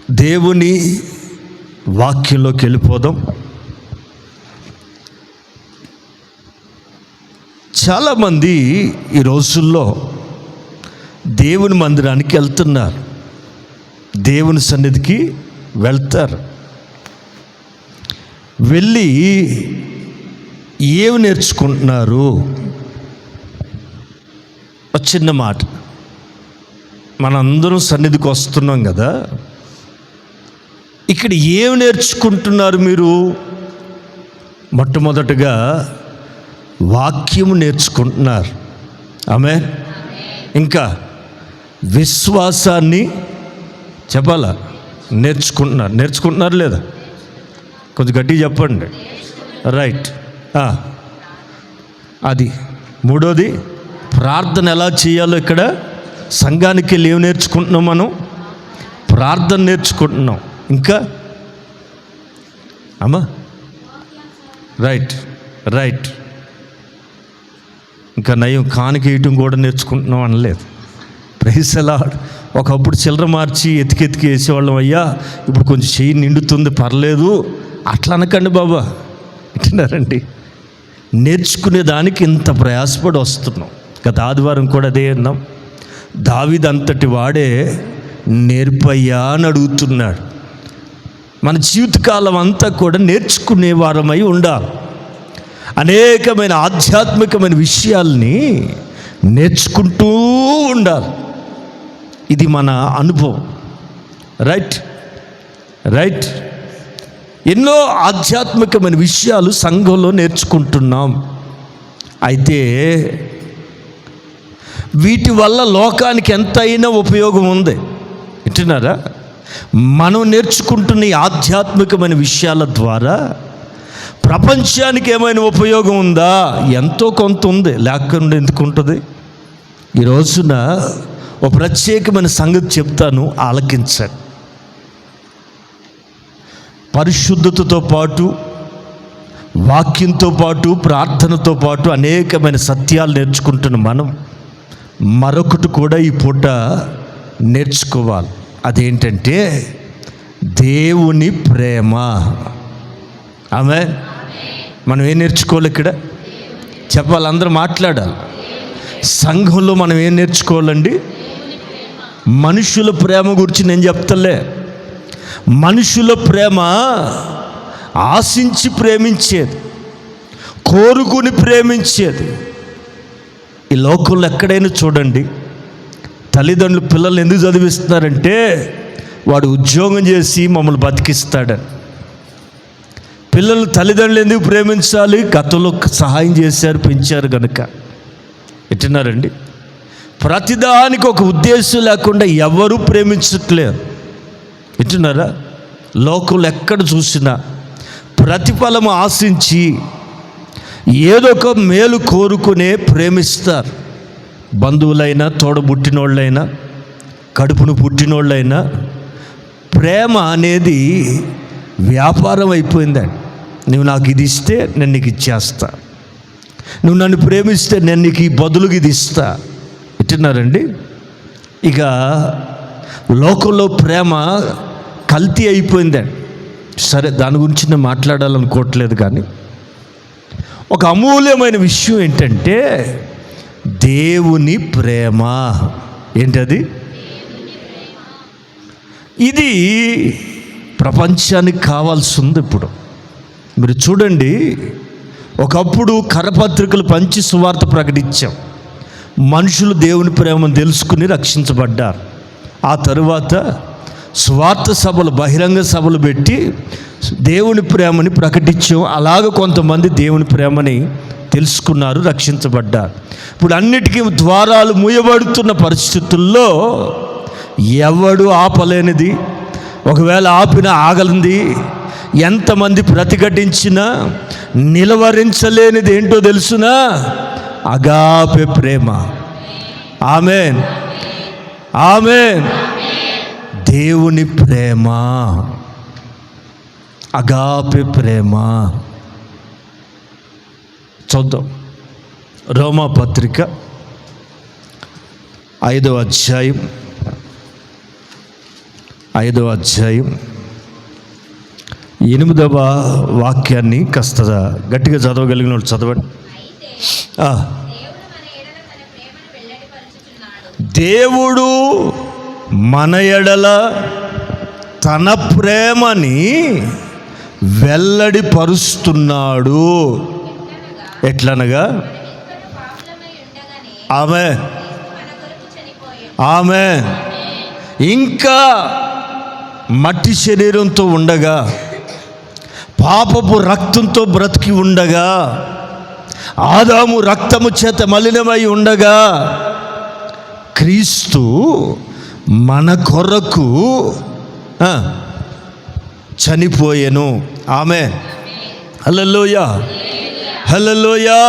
దేవుని వాక్యంలోకి వెళ్ళిపోదాం. చాలామంది ఈ రోజుల్లో దేవుని మందిరానికి వెళ్తున్నారు, దేవుని సన్నిధికి వెళ్తారు. వెళ్ళి ఏమి నేర్చుకుంటున్నారు? ఒక చిన్న మాట, మనందరం సన్నిధికి వస్తున్నాం కదా, ఇక్కడ ఏమి నేర్చుకుంటున్నారు మీరు? మొట్టమొదటగా వాక్యము నేర్చుకుంటున్నారు. ఆమేన్. ఇంకా విశ్వాసాన్ని చెప్పాలా నేర్చుకుంటున్నారు లేదా? కొంచెం గట్టిగా చెప్పండి. రైట్. అది మూడోది ప్రార్థన ఎలా చేయాలో ఇక్కడ సంఘానికి వెళ్ళి ఏమి నేర్చుకుంటున్నాం? మనం ప్రార్థన నేర్చుకుంటున్నాం. ఇంకా అమ్మా రైట్ ఇంకా నయం కానుక వేయటం కూడా నేర్చుకుంటున్నాం అనలేదు. Praise the lord. ఒకప్పుడు చిల్లర మార్చి ఎతికి వేసేవాళ్ళం, అయ్యా ఇప్పుడు కొంచెం చెయ్యి నిండుతుంది పర్లేదు అట్లా అనకండి బాబా, వింటున్నారండి? నేర్చుకునే దానికి ఇంత ప్రయాసపడి వస్తున్నాం. గత ఆదివారం కూడా అదే అన్నాం. దావీదు అంతటి వాడే నేర్పయ్యా అని అడుగుతున్నాడు. మన జీవితకాలం అంతా కూడా నేర్చుకునే వారమై ఉండాలి. అనేకమైన ఆధ్యాత్మికమైన విషయాల్ని నేర్చుకుంటూ ఉండాలి. ఇది మన అనుభవం. రైట్. ఎన్నో ఆధ్యాత్మికమైన విషయాలు సంఘంలో నేర్చుకుంటున్నాం. అయితే వీటి వల్ల లోకానికి ఎంతైనా ఉపయోగం ఉంది, వింటున్నారా? మనం నేర్చుకుంటున్న ఈ ఆధ్యాత్మికమైన విషయాల ద్వారా ప్రపంచానికి ఏమైనా ఉపయోగం ఉందా? ఎంతో కొంత ఉంది, లేకుండా ఎందుకు ఉంటుంది? ఈ రోజున ఒక ప్రత్యేకమైన సంగతి చెప్తాను, ఆలకించండి. పరిశుద్ధతతో పాటు, వాక్యంతో పాటు, ప్రార్థనతో పాటు అనేకమైన సత్యాలు నేర్చుకుంటున్న మనం మరొకటి కూడా ఈ పూట నేర్చుకోవాలి. అదేంటంటే దేవుని ప్రేమ. ఆమేన్. మనం ఏం నేర్చుకోవాలి? ఇక్కడ చెప్పాలి, అందరూ మాట్లాడాలి. సంఘంలో మనం ఏం నేర్చుకోవాలండి? మనుషుల ప్రేమ గురించి నేను చెప్తలే. మనుషుల ప్రేమ ఆశించి ప్రేమించేది, కోరుకుని ప్రేమించేది. ఈ లోకంలో ఎక్కడైనా చూడండి, తల్లిదండ్రులు పిల్లల్ని ఎందుకు చదివిస్తున్నారంటే వాడు ఉద్యోగం చేసి మమ్మల్ని బతికిస్తాడని. పిల్లలు తల్లిదండ్రులు ఎందుకు ప్రేమించాలి? గతంలో సహాయం చేశారు, పెంచారు కనుక. వింటున్నారండి? ప్రతిదానికి ఒక ఉద్దేశం లేకుండా ఎవరూ ప్రేమించట్లేరు, వింటున్నారా? లోకంలో ఎక్కడ చూసినా ప్రతిఫలం ఆశించి ఏదో ఒక మేలు కోరుకునే ప్రేమిస్తారు. బంధువులైనా, తోడబుట్టినోళ్ళైనా, కడుపును పుట్టినోళ్ళైనా ప్రేమ అనేది వ్యాపారం అయిపోయిందండి. నువ్వు నాకు ఇది ఇస్తే నేను నీకు ఇచ్చేస్తా, నువ్వు నన్ను ప్రేమిస్తే నేను నీకు ఈ బదులుగా ఇది ఇస్తా. వింటున్నారండి? ఇక లోకంలో ప్రేమ కల్తీ అయిపోయిందండి. సరే, దాని గురించి నేను మాట్లాడాలనుకోవట్లేదు, కానీ ఒక అమూల్యమైన విషయం ఏంటంటే దేవుని ప్రేమ. ఏంటది? ఇది ప్రపంచానికి కావాల్సి ఉంది. ఇప్పుడు మీరు చూడండి, ఒకప్పుడు కరపత్రికలు పంచి సువార్త ప్రకటించాం. మనుషులు దేవుని ప్రేమను తెలుసుకుని రక్షించబడ్డారు. ఆ తరువాత సువార్త సభలు, బహిరంగ సభలు పెట్టి దేవుని ప్రేమని ప్రకటించాం. అలాగ కొంతమంది దేవుని ప్రేమని తెలుసుకున్నారు, రక్షించబడ్డారు. ఇప్పుడు అన్నిటికీ ద్వారాలు మూయబడుతున్న పరిస్థితుల్లో ఎవడు ఆపలేనిది, ఒకవేళ ఆపినా ఆగలింది, ఎంతమంది ప్రతిఘటించినా నిలవరించలేనిది ఏంటో తెలుసునా? అగాపె ప్రేమ. ఆమేన్. దేవుని ప్రేమ, అగాపె ప్రేమ. చూద్దాం. రోమా పత్రిక 5వ అధ్యాయం 5వ అధ్యాయం 8వ వాక్యాన్ని కాస్త గట్టిగా చదవగలిగిన వాళ్ళు చదవండి. దేవుడు మన ఎడల తన ప్రేమని వెల్లడిపరుస్తున్నాడు. ఎట్లనగా ఆమె ఇంకా మట్టి శరీరంతో ఉండగా, పాపపు రక్తంతో బ్రతికి ఉండగా, ఆదాము రక్తము చేత మలినమై ఉండగా, క్రీస్తు మన కొరకు చనిపోయెను. ఆమేన్. హల్లెలూయా, హల్లెలూయా.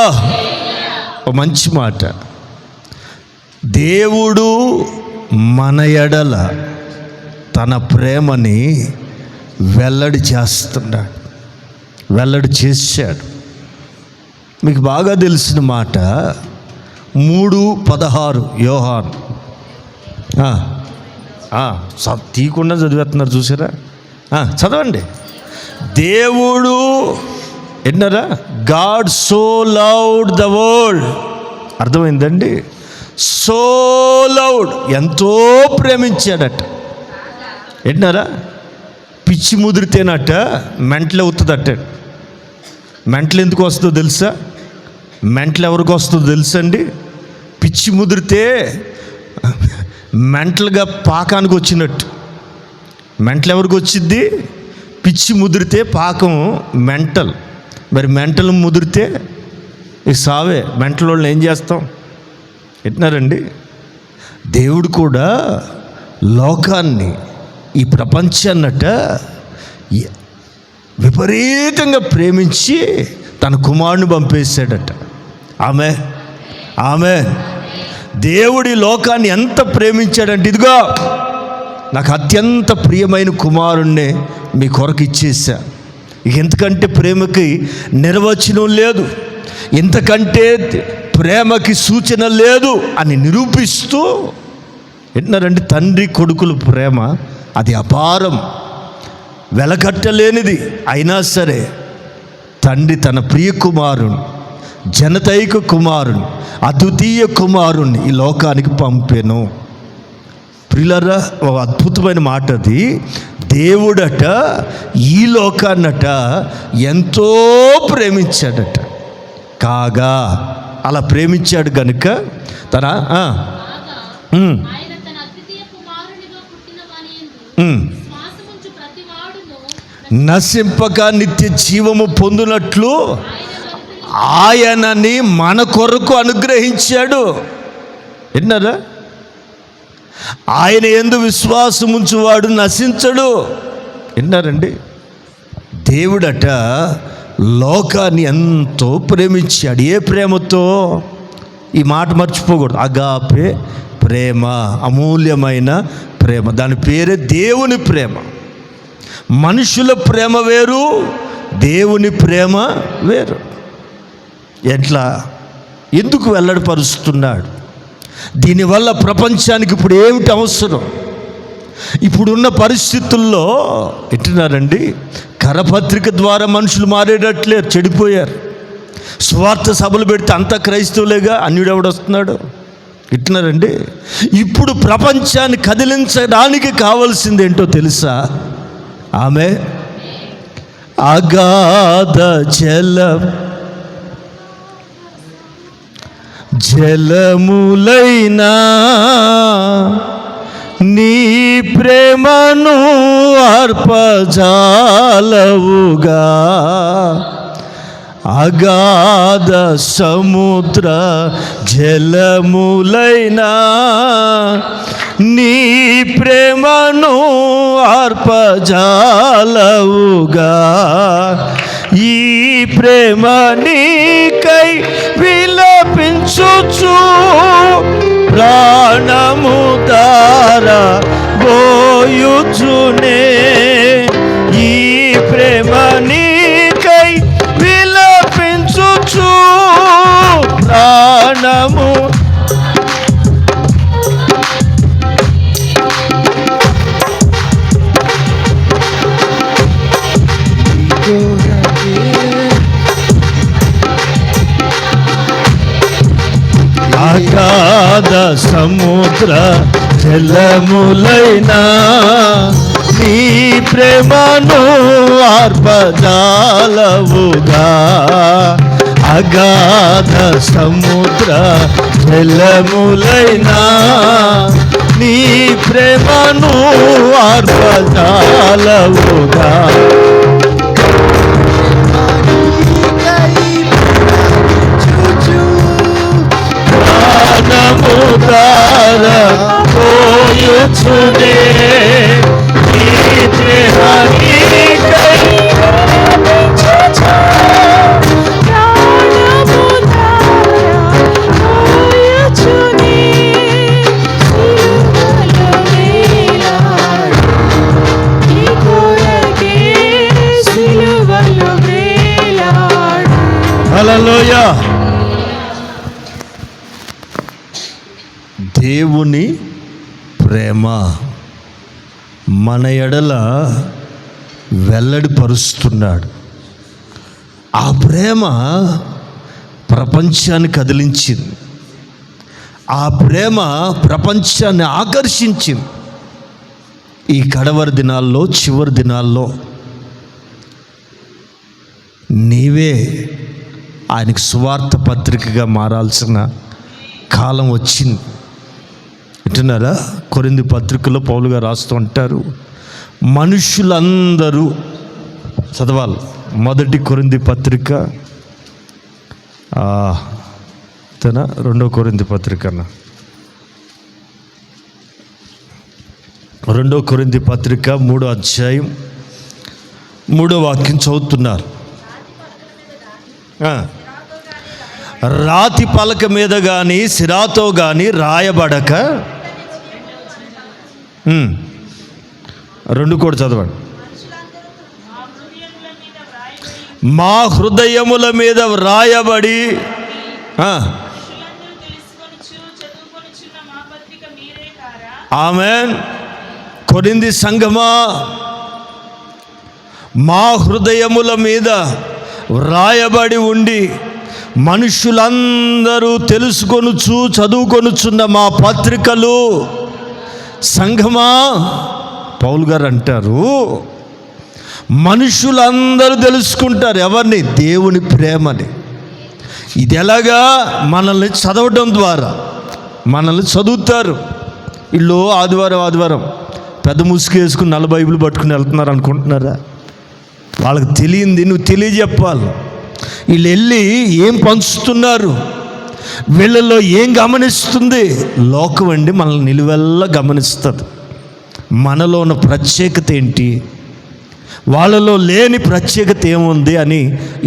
ఒక మంచి మాట. దేవుడు మన ఎడల తన ప్రేమని వెల్లడి చేస్తున్నాడు, వెల్లడి చేశాడు. మీకు బాగా తెలిసిన మాట 3:16 యోహాను. తీయకుండా చదివేస్తున్నారు చూసారా? చదవండి. దేవుడు విన్నారా? God so loved the world. అర్థమైందండి? సో లవ్డ్, ఎంతో ప్రేమించాడట. విన్నారా? పిచ్చి ముదిరితేనట మెంటలు అవుతుందట. మెంటలు ఎందుకు వస్తుందో తెలుసా? మెంటలు ఎవరికి వస్తుందో తెలుసండి? పిచ్చి ముదిరితే మెంటల్గా పాకానికి వచ్చినట్టు. మెంటలు ఎవరికి వచ్చింది? పిచ్చి ముదిరితే పాకం మెంటల్. మరి మెంటల్ ముదిరితే ఈ సావే. మెంటల్ వాళ్ళని ఏం చేస్తాం? ఎట్టినారండి? దేవుడు కూడా లోకాన్ని, ఈ ప్రపంచాన్నట విపరీతంగా ప్రేమించి తన కుమారుని పంపేశాడట. ఆమె దేవుడి లోకాన్ని ఎంత ప్రేమించాడంటే, ఇదిగో నాకు అత్యంత ప్రియమైన కుమారుణ్ణి మీ కొరకు ఇచ్చేసా. ఇక ఎంతకంటే ప్రేమకి నిర్వచనం లేదు, ఇంతకంటే ప్రేమకి సూచన లేదు అని నిరూపిస్తూ విన్నారండి. తండ్రి కొడుకుల ప్రేమ అది అపారం, వెలకట్టలేనిది. అయినా సరే తండ్రి తన ప్రియ కుమారుని, జనతైక కుమారుని, అద్వితీయ కుమారుని ఈ లోకానికి పంపెను. ప్రియులారా, ఒక అద్భుతమైన మాట అది. దేవుడట ఈ లోకాన్నట ఎంతో ప్రేమించాడట. కాగా అలా ప్రేమించాడు గనుక తన నశింపక నిత్య జీవము పొందినట్లు ఆయనని మన కొరకు అనుగ్రహించాడు. విన్నారా? ఆయన యందు విశ్వాసముంచువాడు నశించడు. విన్నారండి? దేవుడట లోకాన్ని ఎంతో ప్రేమించాడు. ఏ ప్రేమతో? ఈ మాట మర్చిపోకూడదు. అగాపే ప్రేమ, అమూల్యమైన ప్రేమ. దాని పేరే దేవుని ప్రేమ. మనుషుల ప్రేమ వేరు, దేవుని ప్రేమ వేరు. ఎట్లా? ఎందుకు వెల్లడిపరుస్తున్నాడు? దీనివల్ల ప్రపంచానికి ఇప్పుడు ఏమిటి అవసరం? ఇప్పుడున్న పరిస్థితుల్లో ఎట్టినారండి? కరపత్రిక ద్వారా మనుషులు మారేటట్లే చెడిపోయారు. స్వార్థ సభలు పెడితే అంతా క్రైస్తవులేగా, అన్యుడెవడు వస్తున్నాడు? ఎట్టినారండి? ఇప్పుడు ప్రపంచాన్ని కదిలించడానికి కావాల్సింది ఏంటో తెలుసా? ఆమె అగాధ జలములైనా నీ ప్రేమను అర్పజాలవుగా, అగాధ సముద్ర జలములైనా నీ ప్రేమను అర్పజాలవుగా. ఈ ప్రేమ నీకై విలపించుచు ప్రాణము దారా బోయుచునే. ఈ ప్రేమ నీకై విలపించుచు ప్రాణము అగాధ సముద్ర జలములైనా నీ ప్రేమను ఆర్పజాలవుగా. అగాధ సముద్ర జలములైనా నీ ప్రేమను ఆర్పజాలవుగా. ప్రాణముదార పోయుచునే నీ ప్రేమనికై హల్లెలూయా. దేవుని ప్రేమ మన ఎడల వెల్లడిపరుస్తున్నాడు. ఆ ప్రేమ ప్రపంచాన్ని కదిలించింది. ఆ ప్రేమ ప్రపంచాన్ని ఆకర్షించింది. ఈ కడవరి దినాల్లో, చివరి దినాల్లో నీవే ఆయనకు సువార్త పత్రికగా మారాల్సిన కాలం వచ్చింది. వింటున్నారా? కొరింథీ పత్రికలో పౌలు గారు రాస్తూ ఉంటారు, మనుషులందరూ చదవాలి. మొదటి కొరింథీ పత్రిక, రెండో కొరింథీ పత్రిక, రెండో కొరింథీ పత్రిక 3వ అధ్యాయం 3వ వాక్యం చదువుతున్నారు. రాతి పలక మీద కానీ సిరాతో కానీ రాయబడక, 2 కూడా చదవండి. మా హృదయముల మీద వ్రాయబడి ఆమేన్. కొరింథీ సంఘమా, మా హృదయముల మీద వ్రాయబడి ఉండి మనుషులందరూ తెలుసుకొనుచు చదువుకొనుచున్న మా పత్రికలు. సంఘమా, పౌలు గారు అంటారు, మనుషులందరూ తెలుసుకుంటారు ఎవరిని? దేవుని ప్రేమని. ఇది ఎలాగా? మనల్ని చదవడం ద్వారా. మనల్ని చదువుతారు. వీళ్ళు ఆదివారం పెద్ద ముసుగు వేసుకుని 40 బైబిల్ పట్టుకుని వెళ్తున్నారు అనుకుంటున్నారా? వాళ్ళకి తెలియంది నువ్వు తెలియజెప్పాలి. వీళ్ళు వెళ్ళి ఏం పంచుతున్నారు, వీళ్ళల్లో ఏం గమనిస్తుంది? లోకం అండి మనల్ని నిలువెల్లా గమనిస్తుంది. మనలో ఉన్న ప్రత్యేకత ఏంటి, వాళ్ళలో లేని ప్రత్యేకత ఏముంది అని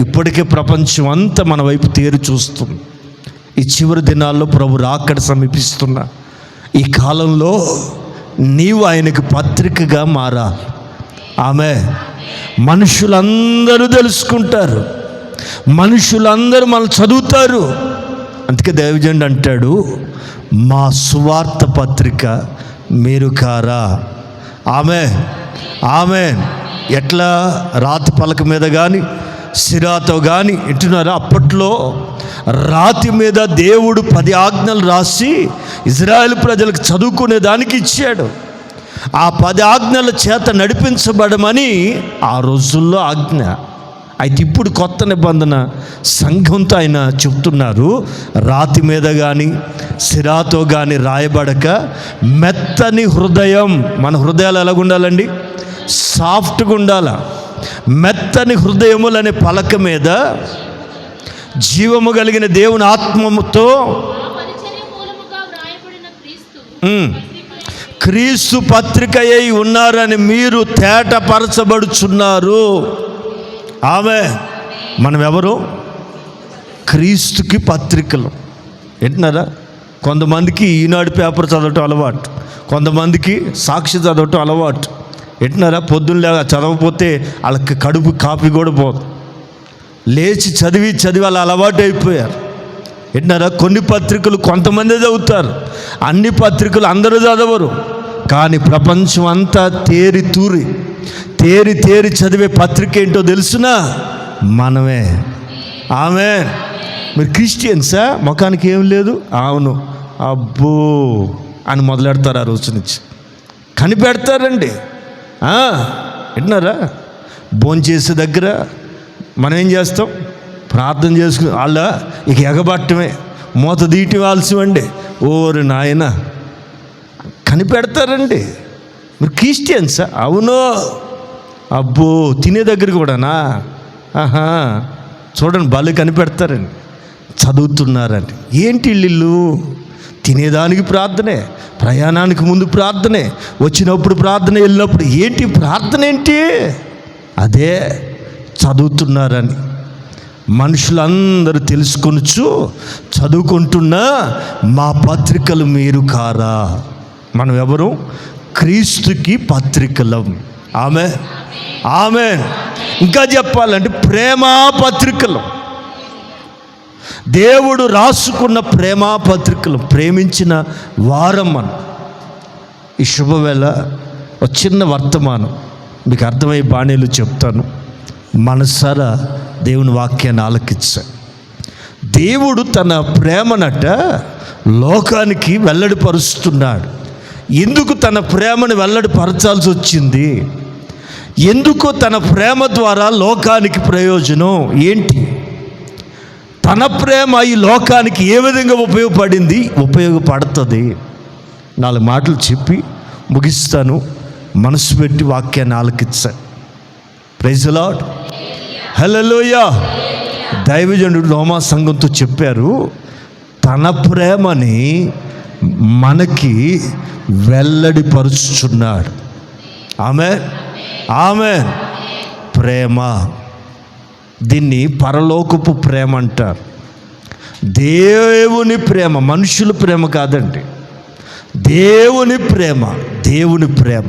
ఇప్పటికే ప్రపంచం అంతా మన వైపు తేరి చూస్తుంది. ఈ చివరి దినాల్లో ప్రభు రాకడ సమీపిస్తున్న ఈ కాలంలో నీవు ఆయనకు పత్రికగా మారాలి. ఆమె మనుషులందరూ తెలుసుకుంటారు, మనుషులందరూ మనం చదువుతారు. అందుకే దైవజనుడు అంటాడు, మా సువార్త పత్రిక మీరు కారా. ఆమెన్. ఎట్లా? రాతి పలక మీద కానీ సిరాతో కానీ. వింటున్నారా? అప్పట్లో రాతి మీద దేవుడు 10 ఆజ్ఞలు రాసి ఇజ్రాయేల్ ప్రజలకు చదువుకునే దానికి ఇచ్చాడు. ఆ 10 ఆజ్ఞల చేత నడిపించబడమని ఆ రోజుల్లో ఆజ్ఞ. అయితే ఇప్పుడు కొత్త నిబంధన సంఘంతో ఆయన చెప్తున్నారు, రాతి మీద కానీ సిరాతో కానీ రాయబడక మెత్తని హృదయం. మన హృదయాలు ఎలాగుండాలండి? సాఫ్ట్గా ఉండాల. మెత్తని హృదయములనే పలక మీద జీవము కలిగిన దేవుని ఆత్మతో క్రీస్తు పత్రిక అయి ఉన్నారని మీరు తేటపరచబడుచున్నారు. మనం ఎవరు? క్రీస్తుకి పత్రికలు. వింటున్నారా? కొంతమందికి ఈనాడు పేపర్ చదవటం అలవాటు, కొంతమందికి సాక్షి చదవటం అలవాటు. వింటున్నారా? పొద్దున్న చదవకపోతే వాళ్ళకి కడుపు కాపీ కూడా పోదు. లేచి చదివి అలా అలవాటు అయిపోయారు. వింటున్నారా? కొన్ని పత్రికలు కొంతమంది చదువుతారు, అన్ని పత్రికలు అందరూ చదవరు. కానీ ప్రపంచం అంతా తేరి చదివే పత్రిక ఏంటో తెలుసునా? మనమే. మీరు క్రిస్టియన్సా? ముఖానికి ఏం లేదు. అవును. అబ్బో అని మొదలెడతారు. ఆ రోజు నుంచి కనిపెడతారండి. విన్నారా? భోంచేసే దగ్గర మనం ఏం చేస్తాం? ప్రార్థన చేసుకుని వాళ్ళ ఇక ఎగబట్టమే, మూత తీయటం ఆలస్యమండి. ఓరి నాయన కనిపెడతారండి. మీరు క్రిస్టియన్సా? అవును. అబ్బో తినే దగ్గర కూడానా? చూడండి బలు కనిపెడతారండి. చదువుతున్నారండి. ఏంటి ఇల్లు? తినేదానికి ప్రార్థనే, ప్రయాణానికి ముందు ప్రార్థనే, వచ్చినప్పుడు ప్రార్థన, వెళ్ళినప్పుడు ఏంటి ప్రార్థన? ఏంటి? అదే చదువుతున్నారని మనుషులందరూ తెలుసుకొనుచు చదువుకుంటున్న మా పత్రికలు మీరు కారా? మనం ఎవరు? క్రీస్తుకి పత్రికలం. Amen, amen. ఇంకా చెప్పాలంటే ప్రేమా పత్రికలు, దేవుడు రాసుకున్న ప్రేమా పత్రికలు, ప్రేమించిన వారం. మనం ఈ శుభవేళ ఒక చిన్న వర్తమానం మీకు అర్థమయ్యే బాణీలు చెప్తాను. మనసారా దేవుని వాక్యాన్ని ఆలకించాను. దేవుడు తన ప్రేమనట లోకానికి వెల్లడిపరుస్తున్నాడు. ఎందుకు తన ప్రేమను వెల్లడిపరచాల్సి వచ్చింది? ఎందుకు తన ప్రేమ ద్వారా లోకానికి ప్రయోజనం ఏంటి? తన ప్రేమ ఈ లోకానికి ఏ విధంగా ఉపయోగపడింది, ఉపయోగపడుతుంది? 4 మాటలు చెప్పి ముగిస్తాను. మనసు పెట్టి వాక్యాన్ని ఆలకించాను. ప్రైజ్ ది లార్డ్, హల్లెలూయా. దైవజనుడు రోమా సంఘంతో చెప్పారు, తన ప్రేమని మనకి వెల్లడిపరుచుచున్నాడు. ఆమేన్, ఆమేన్. ప్రేమ, దీన్ని పరలోకపు ప్రేమ అంటారు. దేవుని ప్రేమ, మనుషుల ప్రేమ కాదండి. దేవుని ప్రేమ, దేవుని ప్రేమ.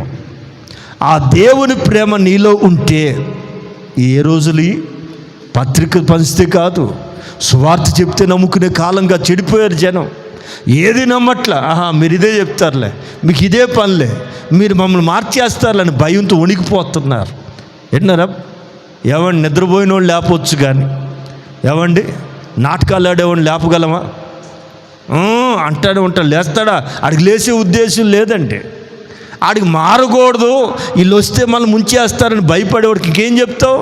ఆ దేవుని ప్రేమ నీలో ఉంటే ఏ రోజులు పత్రిక పంచితే కాదు, సువార్త చెప్తే నమ్ముకునే కాలంగా చెడిపోయారు జనం. ఏది నమ్మట్లా. మీరు ఇదే చెప్తారులే, మీకు ఇదే పనిలే, మీరు మమ్మల్ని మార్చేస్తారులని భయంతో వణికిపోతున్నారు. విన్నారా? ఏమండి, నిద్రపోయిన వాళ్ళు లేపవచ్చు కానీ ఏమండి నాటకాలు ఆడేవాడిని లేపగలమా? అంటాడు ఉంటాడు, లేస్తాడా? ఆడికి లేచే ఉద్దేశం లేదండి. ఆడికి మారకూడదు, వీళ్ళు వస్తే మళ్ళీ ముంచేస్తారని భయపడేవాడికి ఇంకేం చెప్తావు?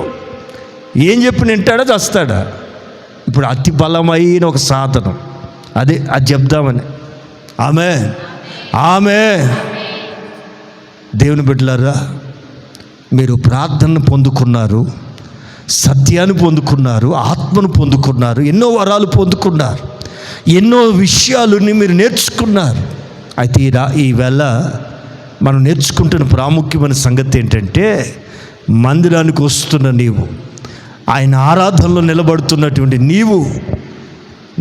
ఏం చెప్పి వింటాడా? చస్తాడా? ఇప్పుడు అతి బలమైన ఒక సాధనం అది చెప్దామని. ఆమేన్, ఆమేన్. దేవుని బిడ్డలారా, మీరు ప్రార్థనను పొందుకున్నారు, సత్యాన్ని పొందుకున్నారు, ఆత్మను పొందుకున్నారు, ఎన్నో వరాలు పొందుకున్నారు, ఎన్నో విషయాలని మీరు నేర్చుకున్నారు. అయితే ఈవేళ మనం నేర్చుకుంటున్న ప్రాముఖ్యమైన సంగతి ఏంటంటే, మందిరానికి వస్తున్న నీవు, ఆయన ఆరాధనలో నిలబడుతున్నటువంటి నీవు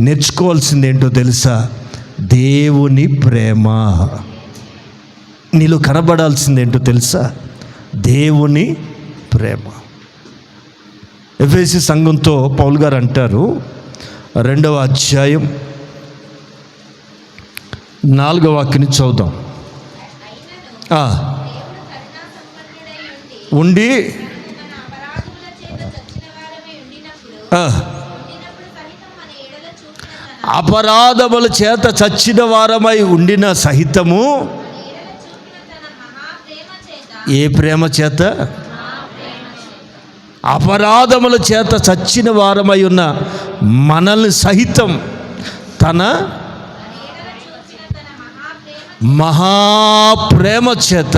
నేర్చుకోవాల్సింది ఏంటో తెలుసా? దేవుని ప్రేమ. నీలో కనబడాల్సింది ఏంటో తెలుసా? దేవుని ప్రేమ. ఎఫెసీ సంఘంతో పౌలు గారు అంటారు, 2వ అధ్యాయం 4వ వాక్యాన్ని చదువుదాం. ఉండి అపరాధముల చేత చచ్చిన వారమై ఉండిన సహితము ఏ ప్రేమ చేత? అపరాధముల చేత చచ్చిన వారమై ఉన్న మనల్ని సహితం తన మహాప్రేమ చేత,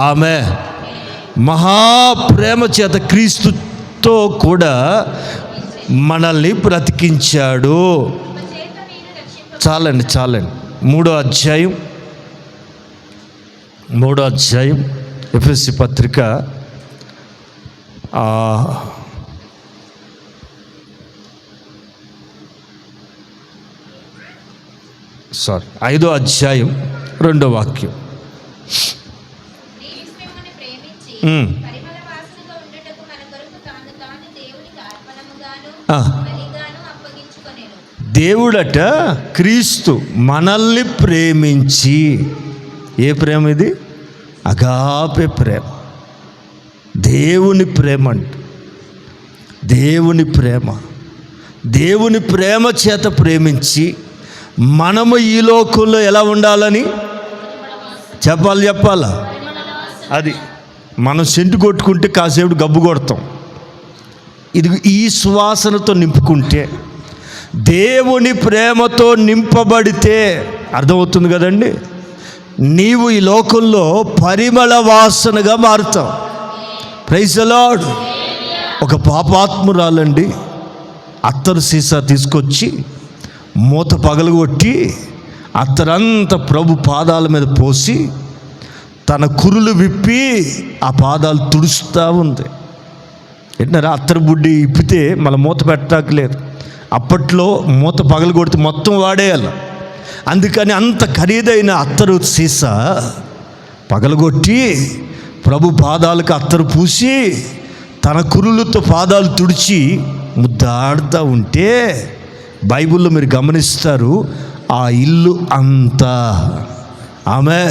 ఆమె మహాప్రేమ చేత క్రీస్తుతో కూడా మనల్ని బ్రతికించాడు. చాలండి, చాలండి. 3వ అధ్యాయం ఎఫెసీ పత్రిక 5వ అధ్యాయం 2వ వాక్యం. దేవుడట క్రీస్తు మనల్ని ప్రేమించి, ఏ ప్రేమ ఇది? అగాపే ప్రేమ, దేవుని ప్రేమ అంట. దేవుని ప్రేమ, దేవుని ప్రేమ చేత ప్రేమించి మనము ఈ లోకంలో ఎలా ఉండాలని చెప్పాలా? అది మనం సెంటు కొట్టుకుంటే కాసేపు గబ్బు కొడతాం. ఇది ఈ సువాసనతో నింపుకుంటే, దేవుని ప్రేమతో నింపబడితే అర్థమవుతుంది కదండి, నీవు ఈ లోకంలో పరిమళ వాసనగా మారుతావు. Praise the Lord. ఒక పాపాత్మురాలండి అత్తరు సీసా తీసుకొచ్చి మూత పగలగొట్టి అత్తరంతా ప్రభు పాదాల మీద పోసి తన కురులు విప్పి ఆ పాదాలు తుడుస్తూ ఉంది. ఏంటంటే అత్తరు బుడ్డి ఇప్పితే మళ్ళీ మూత పెట్టలేదు. అప్పట్లో మూత పగలగొడితే మొత్తం వాడేయాలి. అందుకని అంత ఖరీదైన అత్తరు సీసా పగలగొట్టి ప్రభు పాదాలకు అత్తరు పూసి తన కురులతో పాదాలు తుడిచి ముద్దాడుతూ ఉంటే బైబిల్లో మీరు గమనిస్తారు, ఆ ఇల్లు అంతా ఆమె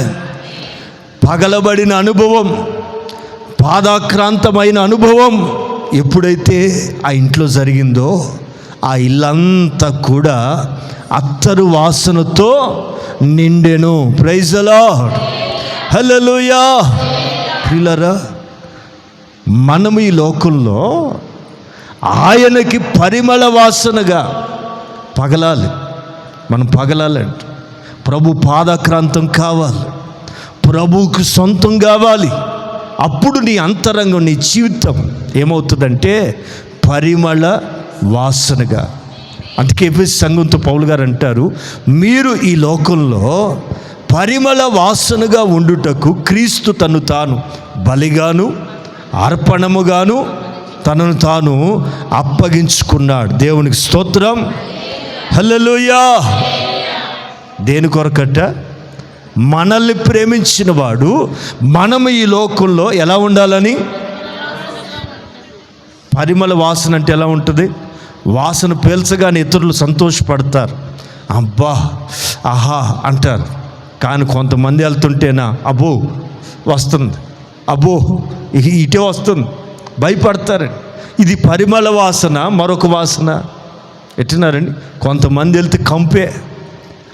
పగలబడిన అనుభవం, పాదాక్రాంతమైన అనుభవం ఎప్పుడైతే ఆ ఇంట్లో జరిగిందో ఆ ఇల్లంతా కూడా అత్తరు వాసనతో నిండెను. Praise the lord. హల్లెలూయా. ప్రియులారా, మనం ఈ లోకంలో ఆయనకి పరిమళ వాసనగా పగలాలి. మనం పగలాలంటే ప్రభు పాదాక్రాంతం కావాలి, ప్రభువుకు సొంతం కావాలి. అప్పుడు నీ అంతరంగం, నీ జీవితం ఏమవుతుందంటే పరిమళ వాసనగా. అందుకే ఎఫెసీ సంఘంతో పౌలు గారు అంటారు, మీరు ఈ లోకంలో పరిమళ వాసనగా ఉండుటకు క్రీస్తు తను తాను బలిగాను అర్పణముగాను తనను తాను అప్పగించుకున్నాడు. దేవునికి స్తోత్రం. హల్లెలూయా. దేని కొరకట? మనల్ని ప్రేమించిన వాడు మనం ఈ లోకంలో ఎలా ఉండాలని. పరిమళ వాసన అంటే ఎలా ఉంటుంది? వాసన పీల్చగానే ఇతరులు సంతోషపడతారు, అబ్బా ఆహా అంటారు. కానీ కొంతమంది వెళ్తుంటేనా అబ్బో వస్తుంది, అబ్బో ఇటే వస్తుంది, భయపడతారండి. ఇది పరిమళ వాసన. మరొక వాసన ఎట్టినారండి, కొంతమంది వెళ్తే కంపే.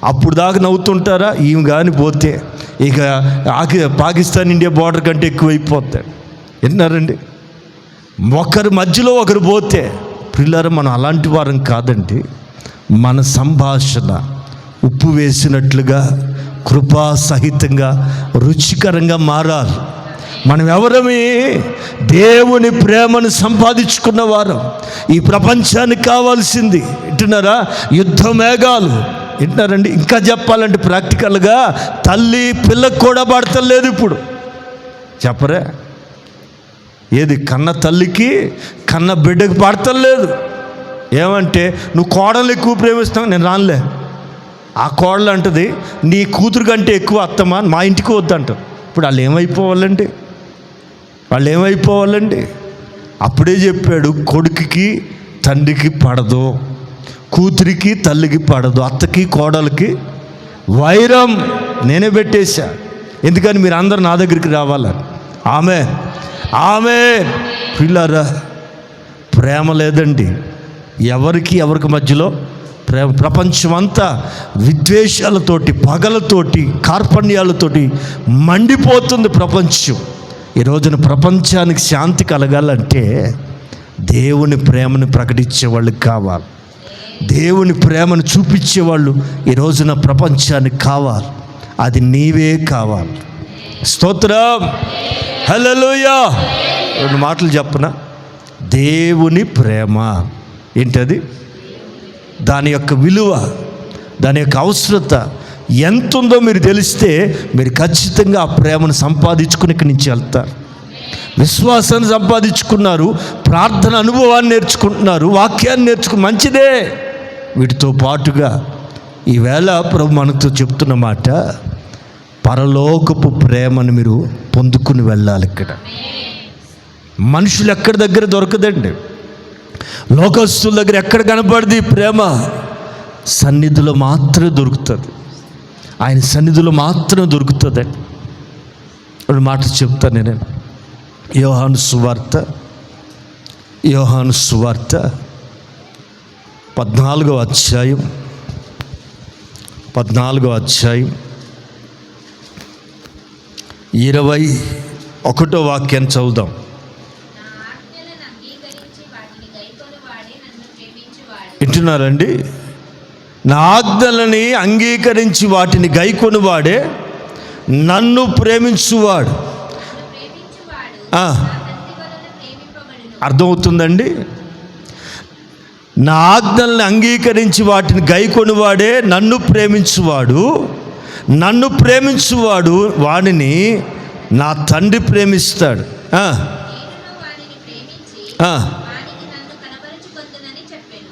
అప్పుడు దాకా నవ్వుతుంటారా, ఈమె కానీ పోతే ఇక పాకిస్తాన్ ఇండియా బార్డర్ కంటే ఎక్కువైపోతాడు. ఎట్టినారండి, ఒకరి మధ్యలో ఒకరు పోతే. పిల్లలు మనం అలాంటి వారం కాదండి. మన సంభాషణ ఉప్పు వేసినట్లుగా కృపాసహితంగా రుచికరంగా మారాలి. మనం ఎవరమే? దేవుని ప్రేమను సంపాదించుకున్న వారు. ఈ ప్రపంచానికి కావాల్సింది వింటున్నారా? యుద్ధ మేఘాలు వింటున్నారండి. ఇంకా చెప్పాలంటే ప్రాక్టికల్గా తల్లి పిల్లకు కూడా పడతలేదు ఇప్పుడు. చెప్పరే, ఏది కన్న తల్లికి కన్న బిడ్డకు పడతలేదు. ఏమంటే నువ్వు కోడలు ఎక్కువ ప్రేమిస్తావు, నేను రానులే. ఆ కోడలు అంటది నీ కూతురు కంటే ఎక్కువ అత్తమా మా ఇంటికి వద్దంటారు. ఇప్పుడు వాళ్ళు ఏమైపోవాలండి? అప్పుడే చెప్పాడు, కొడుకుకి తండ్రికి పడదు, కూతురికి తల్లికి పడదు, అత్తకి కోడలికి వైరం నేనే పెట్టేశా. ఎందుకని మీరు అందరూ నా దగ్గరికి రావాలని. ఆమె పిల్లరా, ప్రేమ లేదండి ఎవరికి మధ్యలో ప్రేమ. ప్రపంచమంతా విద్వేషాలతోటి, పగలతోటి, కార్పణ్యాలతోటి మండిపోతుంది ప్రపంచం. ఈ రోజున ప్రపంచానికి శాంతి కలగాలంటే దేవుని ప్రేమను ప్రకటించే వాళ్ళు కావాలి. దేవుని ప్రేమను చూపించేవాళ్ళు ఈ రోజున ప్రపంచానికి కావాలి. అది నీవే కావాలి. స్తోత్రం. హల్లెలూయా. 2 మాటలు చెప్పనా? దేవుని ప్రేమ ఏంటది? దాని యొక్క విలువ, దాని యొక్క అవసరత ఎంత ఉందో మీరు తెలిస్తే మీరు ఖచ్చితంగా ఆ ప్రేమను సంపాదించుకుని ఇక్కడి నుంచి వెళ్తారు. విశ్వాసాన్ని సంపాదించుకున్నారు, ప్రార్థన అనుభవాన్ని నేర్చుకుంటున్నారు, వాక్యాన్ని నేర్చుకుని మంచిదే. వీటితో పాటుగా ఈవేళ ప్రభు మనతో చెప్తున్న మాట, పరలోకపు ప్రేమను మీరు పొందుకుని వెళ్ళాలి. ఇక్కడ మనుషులు ఎక్కడి దగ్గర దొరకదండి, లోకస్తుల దగ్గర ఎక్కడ కనపడది ప్రేమ? సన్నిధిలో మాత్రమే దొరుకుతుంది. ఆయన సన్నిధిలో మాత్రమే దొరుకుతుందండి. 2 మాటలు చెప్తాను నేను. యోహాను సువార్త యోహాను సువార్త 14వ అధ్యాయం 21వ వాక్యాన్ని చదువుదాం. వింటున్నారండి? నా ఆజ్ఞలని అంగీకరించి వాటిని గైకొనువాడే నన్ను ప్రేమించువాడు. అర్థమవుతుందండి? నా ఆజ్ఞల్ని అంగీకరించి వాటిని గైకొనువాడే నన్ను ప్రేమించువాడు. నన్ను ప్రేమించువాడు వాడిని నా తండ్రి ప్రేమిస్తాడు.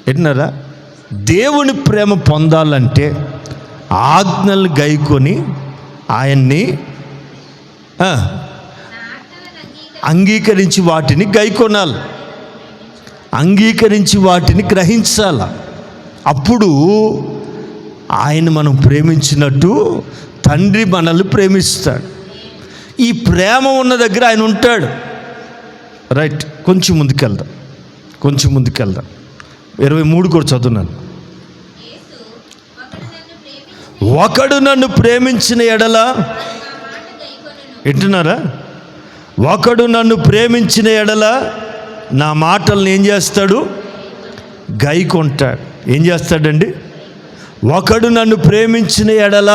విన్నారా? దేవుని ప్రేమ పొందాలంటే ఆజ్ఞలు గైకొని ఆయన్ని అంగీకరించి వాటిని గైకొనాలి, అంగీకరించి వాటిని గ్రహించాల. అప్పుడు ఆయన మనం ప్రేమించినట్టు తండ్రి మనల్ని ప్రేమిస్తాడు. ఈ ప్రేమ ఉన్న దగ్గర ఆయన ఉంటాడు. రైట్, కొంచెం ముందుకెళ్దాం. 23 కూడా చదువున్నాను. ఒకడు నన్ను ప్రేమించిన ఎడల, వింటున్నారా? ఒకడు నన్ను ప్రేమించిన ఎడల నా మాటలను ఏం చేస్తాడు? గైకొంటాడు. ఏం చేస్తాడండి? ఒకడు నన్ను ప్రేమించిన ఎడల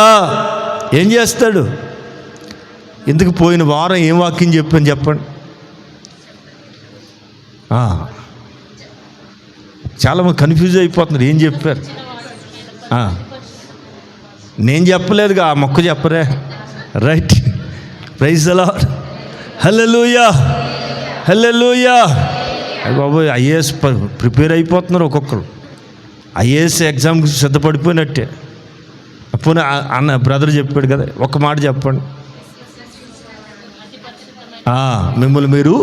ఏం చేస్తాడు? ఇందుకు పోయిన వారం ఏం వాక్యం చెప్పాను చెప్పండి. చాలామంది కన్ఫ్యూజ్ అయిపోతున్నారు. ఏం చెప్పారు? నేను చెప్పలేదుగా, ఆ మొక్క చెప్పరే. రైట్, ప్రైజ్ ది లార్డ్, హల్లెలూయా, హల్లెలూయా. బాబోయ్, ఐఏఎస్ ప్రిపేర్ అయిపోతున్నారు ఒక్కొక్కరు. ఐఏఎస్ ఎగ్జామ్కి సిద్ధపడిపోయినట్టే. పోనీ అన్న బ్రదర్ చెప్పాడు కదా, ఒక మాట చెప్పండి. మిమ్మల్ని మీరు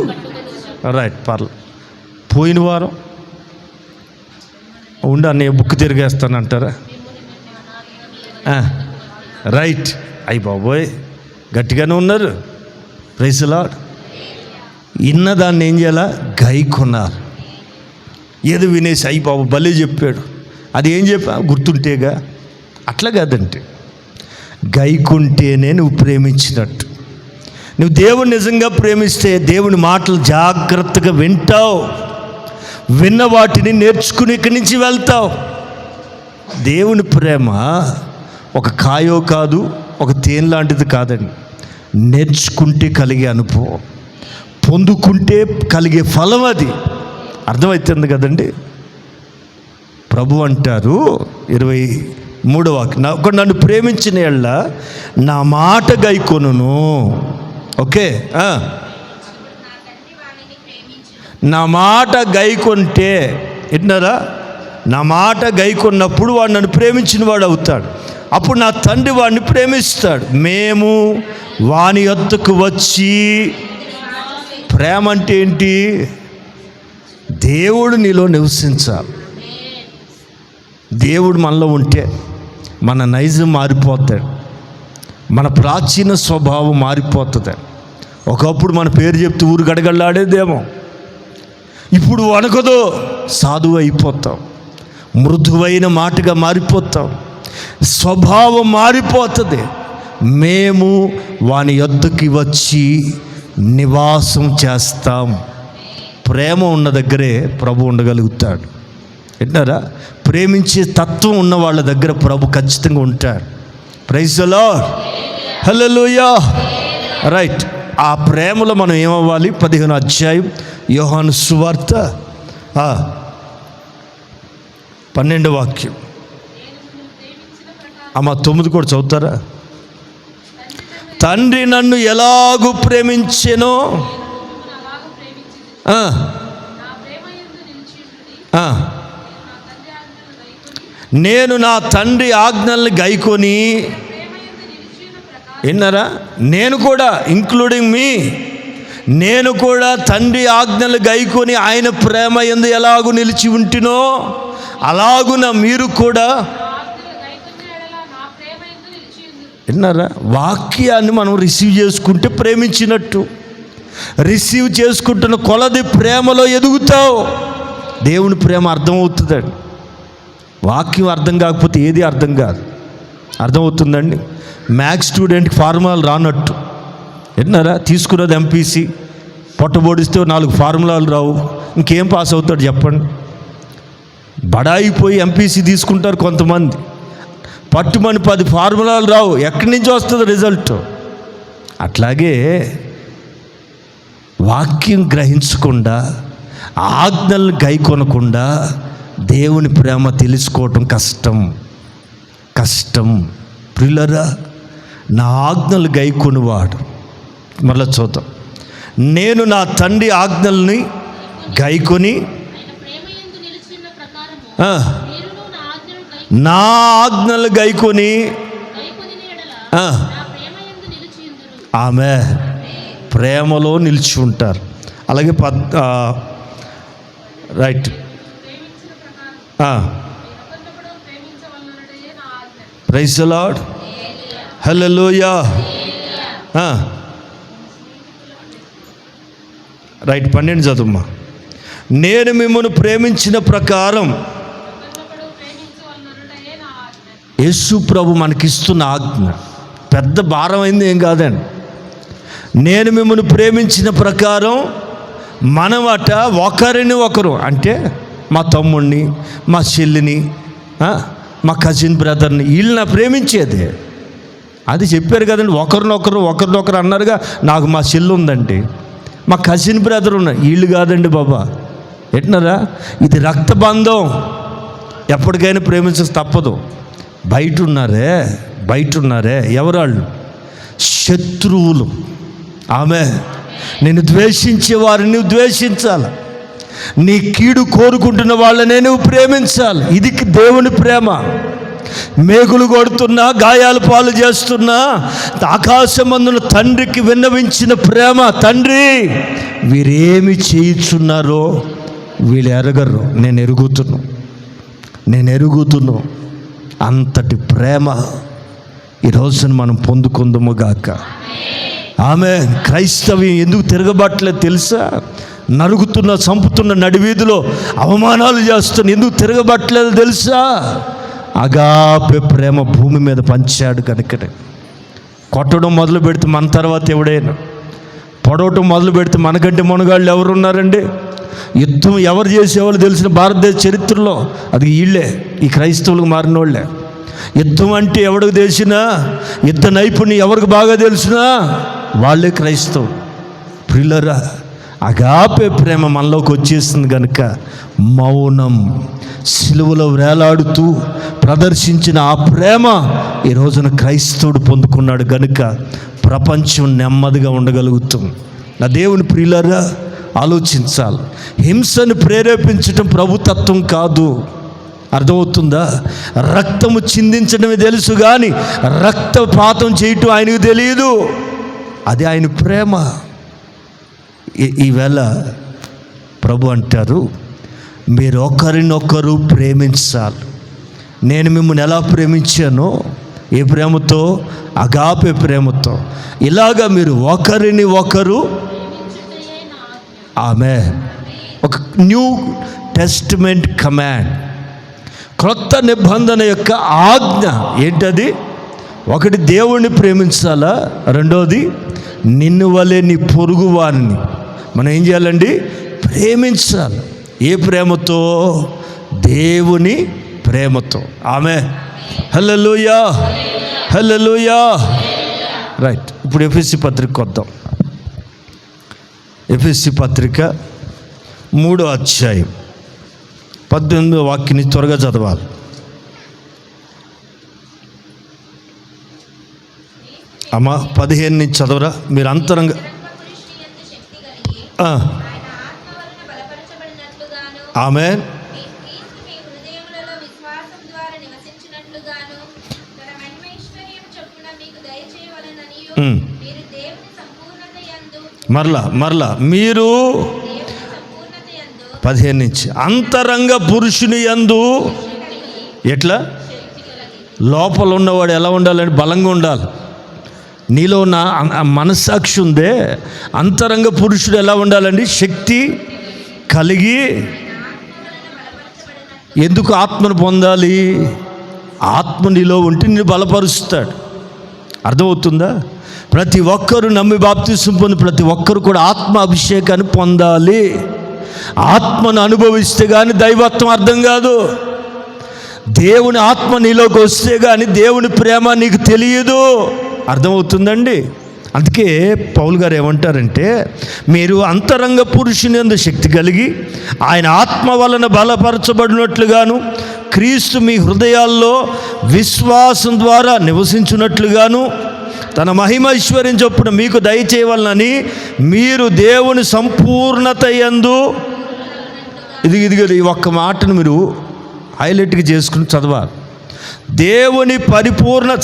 రైట్ పర్లేదు. పోయిన వారం ఉండి అన్నయ్య బుక్ తిరిగేస్తానంటారా? రైట్. అయ్యి బాబోయ్, గట్టిగానే ఉన్నారు. Praise the lord. ఇన్నదాన్ని ఏం చేయాలా? గైకొనాలి. ఏదో వినేసి అయ్యి బాబు భలే చెప్పాడు, అది ఏం చెప్పా గుర్తుంటేగా. అట్లా కాదంటే గైకుంటేనే నువ్వు ప్రేమించినట్టు. నువ్వు దేవుని నిజంగా ప్రేమిస్తే దేవుని మాటలు జాగ్రత్తగా వింటావు, విన్న వాటిని నేర్చుకుని ఇక్కడి నుంచి వెళ్తావు. దేవుని ప్రేమ ఒక కాయో కాదు, ఒక తేనె లాంటిది కాదండి. నేర్చుకుంటే కలిగే అనుభవం, పొందుకుంటే కలిగే ఫలం అది. అర్థమవుతుంది కదండి? ప్రభు అంటారు 23వ వాక్యం, నన్ను ప్రేమించిన ఎడల నా మాట గైకొనును. ఓకే, నా మాట గైకొంటే, విన్నారా? నా మాట గైకొన్నప్పుడు వాడు నన్ను ప్రేమించిన వాడు అవుతాడు. అప్పుడు నా తండ్రి వాడిని ప్రేమిస్తాడు. మేము వాని యొద్దకు వచ్చి, ప్రేమ అంటే ఏంటి? దేవుడు నీలో నివసించాలి. దేవుడు మనలో ఉంటే మన నైజం మారిపోతాడు, మన ప్రాచీన స్వభావం మారిపోతుంది. ఒకప్పుడు మన పేరు చెప్తే ఊరు గడగడలాడేదేమో, ఇప్పుడు వణకదో, సాధువు అయిపోతాం, మృదువైన మాటగా మారిపోతాం, స్వభావం మారిపోతుంది. మేము వాని యొద్దకి వచ్చి నివాసం చేస్తాం. ప్రేమ ఉన్న దగ్గరే ప్రభు ఉండగలుగుతాడు. విన్నారా? ప్రేమించే తత్వం ఉన్న వాళ్ళ దగ్గర ప్రభు ఖచ్చితంగా ఉంటాడు. Praise the lord, hallelujah. Right, ఆ ప్రేమలో మనం ఏమవ్వాలి? 15వ అధ్యాయం యోహాను సువార్త 12వ వాక్యం. అమ్మ 9 కూడా చదువుతారా? తండ్రి నన్ను ఎలాగూ ప్రేమించెనో నేను నా తండ్రి ఆజ్ఞల్ని గైకొని, విన్నారా? నేను కూడా, ఇంక్లూడింగ్ మీ, నేను కూడా తండ్రి ఆజ్ఞలు గైకొని ఆయన ప్రేమ యందు ఎలాగూ నిలిచి ఉంటినో అలాగున మీరు కూడా. విన్నారా? వాక్యాన్ని మనం రిసీవ్ చేసుకుంటే ప్రేమించినట్టు. రిసీవ్ చేసుకుంటున్న కొలది ప్రేమలో ఎదుగుతావు. దేవుని ప్రేమ అర్థమవుతుందండి. వాక్యం అర్థం కాకపోతే ఏది అర్థం కాదు. అర్థమవుతుందండి. మ్యాథ్స్ స్టూడెంట్కి ఫార్ములాలు రానట్టు విన్నారా? తీసుకున్నది ఎంపీసీ, పొట్టబోడిస్తే 4 ఫార్ములాలు రావు, ఇంకేం పాస్ అవుతాడు చెప్పండి? బడాయిపోయి ఎంపీసీ తీసుకుంటారు కొంతమంది, పట్టుమని 10 ఫార్ములాలు రావు, ఎక్కడి నుంచి వస్తుంది రిజల్ట్? అట్లాగే వాక్యం గ్రహించకుండా, ఆజ్ఞలను గైకొనకుండా దేవుని ప్రేమ తెలుసుకోవటం కష్టం. ప్రియులారా, నా ఆజ్ఞలు గైకొనువాడు, మరలా చూద్దాం, నేను నా తండ్రి ఆజ్ఞల్ని గైకొని నా ఆజ్ఞలు గైకొని ఆమె ప్రేమలో నిలిచి ఉంటారు. అలాగే right, praise the lord, hallelujah. Right, 12 చదువుమ్మా. నేను మిమ్మల్ని ప్రేమించిన ప్రకారం, యేసు ప్రభు మనకిస్తున్న ఆజ్ఞ పెద్ద భారమైంది ఏం కాదండి. నేను మిమ్మల్ని ప్రేమించిన ప్రకారం మనమట ఒకరిని ఒకరు, అంటే మా తమ్ముడిని, మా చెల్లిని, మా కజిన్ బ్రదర్ని, వీళ్ళని ప్రేమించేది. అది చెప్పారు కదండి, ఒకరినొకరు అన్నారుగా. నాకు మా చెల్లి ఉందండి, మా కజిన్ బ్రదర్ ఉన్నారు, వీళ్ళు కాదండి బాబా. ఎట్నరా? ఇది రక్తబంధం. ఎప్పటికైనా ప్రేమించక తప్పదు. బయట ఉన్నారే ఎవరాళ్ళు? శత్రువులు. ఆమె నేను ద్వేషించే వారిని ద్వేషించాలి, నీ కీడు కోరుకుంటున్న వాళ్ళనే నువ్వు ప్రేమించాలి. ఇది దేవుని ప్రేమ. మేకులు కొడుతున్నా, గాయాలు పాలు చేస్తున్నా, ఆకాశమందున తండ్రికి విన్నవించిన ప్రేమ. తండ్రి, వీరేమి చేయుచున్నారో వీళ్ళు ఎరగరు, నేను ఎరుగుతున్నా. అంతటి ప్రేమ ఈరోజున మనం పొందుకుందుము గాక. ఆమె క్రైస్తవ్యం ఎందుకు తిరగబట్టలేదు తెలుసా? నరుగుతున్న, చంపుతున్న నడివీధిలో అవమానాలు చేస్తున్న ఎందుకు తిరగబట్టలేదు తెలుసా? అగాపే ప్రేమ భూమి మీద పంచాడు కనుకనే. కొట్టడం మొదలు పెడితే మన తర్వాత ఎవడైనా, పొడవటం మొదలు పెడితే మనకంటే మునగాళ్ళు ఎవరున్నారండి? యుద్ధం ఎవరు చేసేవాళ్ళు తెలిసిన భారతదేశ చరిత్రలో అది వీళ్ళే, ఈ క్రైస్తవులకు మారిన వాళ్ళే. యుద్ధం అంటే ఎవరికి తెలిసినా, యుద్ధ నైపుణ్యం ఎవరికి బాగా తెలిసినా వాళ్ళే క్రైస్తవులు. ప్రియులారా, అగాపే ప్రేమ మనలోకి వచ్చేస్తుంది కనుక మౌనం, సిలువలో వేలాడుతూ ప్రదర్శించిన ఆ ప్రేమ ఈ రోజున క్రైస్తవుడు పొందుకున్నాడు కనుక ప్రపంచం నెమ్మదిగా ఉండగలుగుతుంది. నా దేవుని ప్రియులారా, ఆలోచించాలి. హింసను ప్రేరేపించటం ప్రభుతత్వం కాదు. అర్థమవుతుందా? రక్తము చిందించడమే తెలుసు కానీ రక్తపాతం చేయటం ఆయనకు తెలియదు. అది ఆయన ప్రేమ. ఈవేళ ప్రభు అంటారు, మీరు ఒకరినొకరు ప్రేమించాలి. నేను మిమ్మల్ని ఎలా ప్రేమించానో, ఏ ప్రేమతో? అగాపే ప్రేమతో. ఇలాగా మీరు ఒకరిని ఒకరు, ఆమె ఒక న్యూ టెస్టిమెంట్ కమాండ్, క్రొత్త నిబంధన యొక్క ఆజ్ఞ ఏంటది? ఒకటి, దేవుణ్ణి ప్రేమించాలా. రెండోది, నిన్ను వలె నీ పొరుగు వారిని మనం ఏం చేయాలండి? ప్రేమించాలి. ఏ ప్రేమతో? దేవుని ప్రేమతో. ఆమె హల్లెలూయా, హల్లెలూయా. రైట్, ఇప్పుడు ఎఫెసీ పత్రిక వద్దాం. ఎఫెసీ పత్రిక 3వ అధ్యాయం 18వ వాక్యాన్ని త్వరగా చదవాలి. అమ్మా 15 నుంచి చదవరా మీరు అంతరంగా. ఆమేన్. మరలా మీరు 15 నుంచి అంతరంగ పురుషుని యందు ఎట్లా? లోపల ఉన్నవాడు ఎలా ఉండాలంటే బలంగా ఉండాలి. నీలో నా మనస్సాక్షి ఉందే, అంతరంగ పురుషుడు ఎలా ఉండాలండి? శక్తి కలిగి. ఎందుకు ఆత్మను పొందాలి? ఆత్మ నీలో ఉంటే నిన్ను బలపరుస్తాడు. అర్థమవుతుందా? ప్రతి ఒక్కరూ నమ్మి బాప్తిసం పొంది ప్రతి ఒక్కరు కూడా ఆత్మ అభిషేకాన్ని పొందాలి. ఆత్మను అనుభవిస్తే కానీ దైవత్వం అర్థం కాదు. దేవుని ఆత్మ నీలోకి వస్తే కానీ దేవుని ప్రేమ నీకు తెలియదు. అర్థమవుతుందండి? అందుకే పౌలు గారు ఏమంటారంటే, మీరు అంతరంగ పురుషుని యందు శక్తి కలిగి ఆయన ఆత్మ వలన బలపరచబడినట్లుగాను, క్రీస్తు మీ హృదయాల్లో విశ్వాసం ద్వారా నివసించున్నట్లుగాను, తన మహిమైశ్వర్యం చొప్పున మీకు దయచేయవలనని మీరు దేవుని సంపూర్ణత యందు, ఇది ఈ ఒక్క మాటను మీరు హైలైట్గా చేసుకుని చదవాలి. దేవుని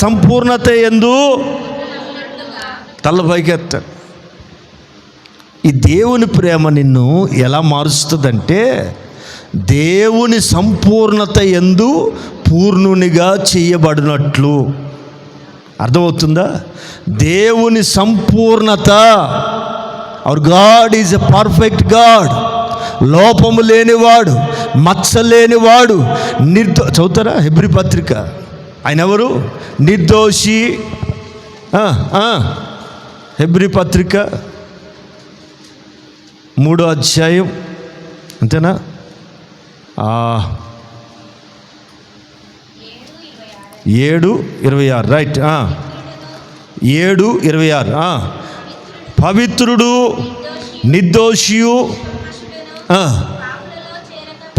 సంపూర్ణత యందు తల పైకెత్తాడు. ఈ దేవుని ప్రేమ నిన్ను ఎలా మారుస్తుందంటే, దేవుని సంపూర్ణత యందు పూర్ణునిగా చేయబడినట్లు. అర్థమవుతుందా? దేవుని సంపూర్ణత. Hour God is a perfect God. లోపము లేనివాడు, మచ్చ లేనివాడు, చదువుతారా హెబ్రీ పత్రిక? ఆయన ఎవరు? నిర్దోషి. హెబ్రీ పత్రిక 3వ అధ్యాయం, అంతేనా? 7:26 రైట్. 7:26 పవిత్రుడు, నిర్దోషియు,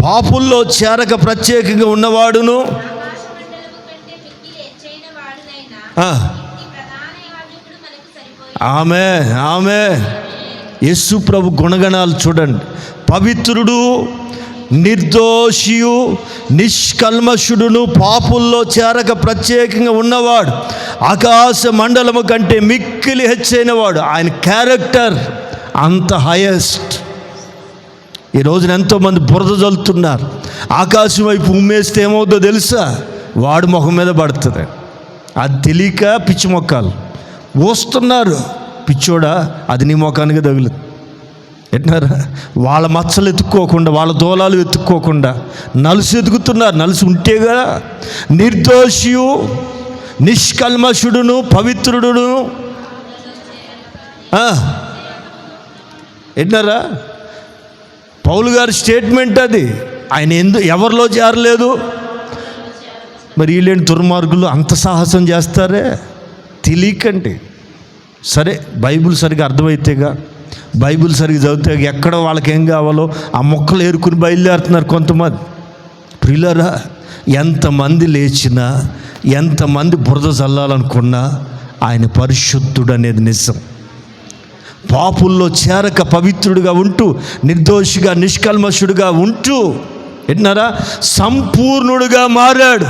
పాపుల్లో చేరక ప్రత్యేకంగా ఉన్నవాడును, ఆమె యేసు ప్రభు గుణగణాలు చూడండి. పవిత్రుడు, నిర్దోషియు, నిష్కల్మషుడును, పాపుల్లో చేరక ప్రత్యేకంగా ఉన్నవాడు, ఆకాశ మండలము కంటే మిక్కిలి హెచ్చైన వాడు. ఆయన క్యారెక్టర్ అంత హైయెస్ట్. ఈ రోజున ఎంతోమంది బురద జల్లుతున్నారు. ఆకాశం వైపు ఉమ్మేస్తే ఏమవుతుందో తెలుసా? వాడు ముఖం మీద పడుతుంది. అది తెలియక పిచ్చి మొక్కలు వస్తున్నారు. పిచ్చోడా, అది నీ ముఖానికి తగులుతుంది. ఎట్నారా? వాళ్ళ మచ్చలు ఎత్తుక్కోకుండా, వాళ్ళ దూలాలు ఎత్తుక్కోకుండా నలుసు ఎతుకుతున్నారు. నలుసు ఉంటేగా. నిర్దోషియు, నిష్కల్మషుడును, పవిత్రుడును. ఎట్నారా? పౌలు గారి స్టేట్మెంట్ అది. ఆయన ఎవరిలో చేరలేదు. మరి వీళ్ళేంటి దుర్మార్గులు అంత సాహసం చేస్తారే? తెలియకండి. సరే, బైబిల్ సరిగా అర్థమైతేగా, బైబిల్ సరిగ్గా చదివితే ఎక్కడ వాళ్ళకి ఏం కావాలో ఆ మొక్కలు ఏరుకుని బయలుదేరుతున్నారు కొంతమంది. ప్రియులారా, ఎంతమంది లేచినా, ఎంతమంది బురద చల్లాలనుకున్నా ఆయన పరిశుద్ధుడు అనేది నిజం. పాపుల్లో చేరక పవిత్రుడిగా ఉంటూ, నిర్దోషిగా, నిష్కల్మషుడిగా ఉంటూ, విన్నారా, సంపూర్ణుడిగా మారాడు.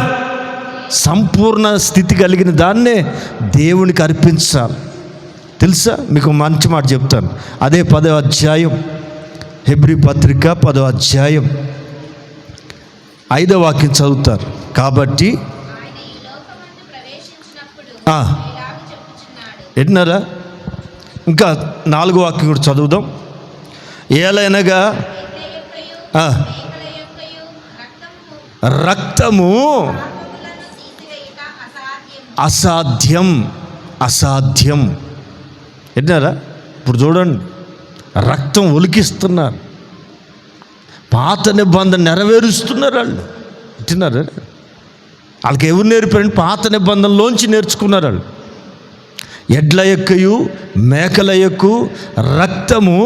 సంపూర్ణ స్థితి కలిగిన దాన్నే దేవునికి అర్పించాలి. తెలుసా? మీకు మంచి మాట చెప్తాను. అదే 10వ అధ్యాయం, హెబ్రీ పత్రిక 10వ అధ్యాయం 5వ వాక్యం చదువుతారు. కాబట్టి విన్నారా? ఇంకా 4వ వాక్యం కూడా చదువుదాం. ఏలైనగా రక్తము అసాధ్యం. విన్నారా? ఇప్పుడు చూడండి, రక్తం ఒలికిస్తున్నారు, పాత నిబంధన నెరవేరుస్తున్నారు. వాళ్ళు వింటున్నారు? వాళ్ళకి ఎవరు నేర్పారండి? పాత నిబంధనలోంచి నేర్చుకున్నారు వాళ్ళు. ఎడ్ల యొక్కయు మేకల యొక్క రక్తము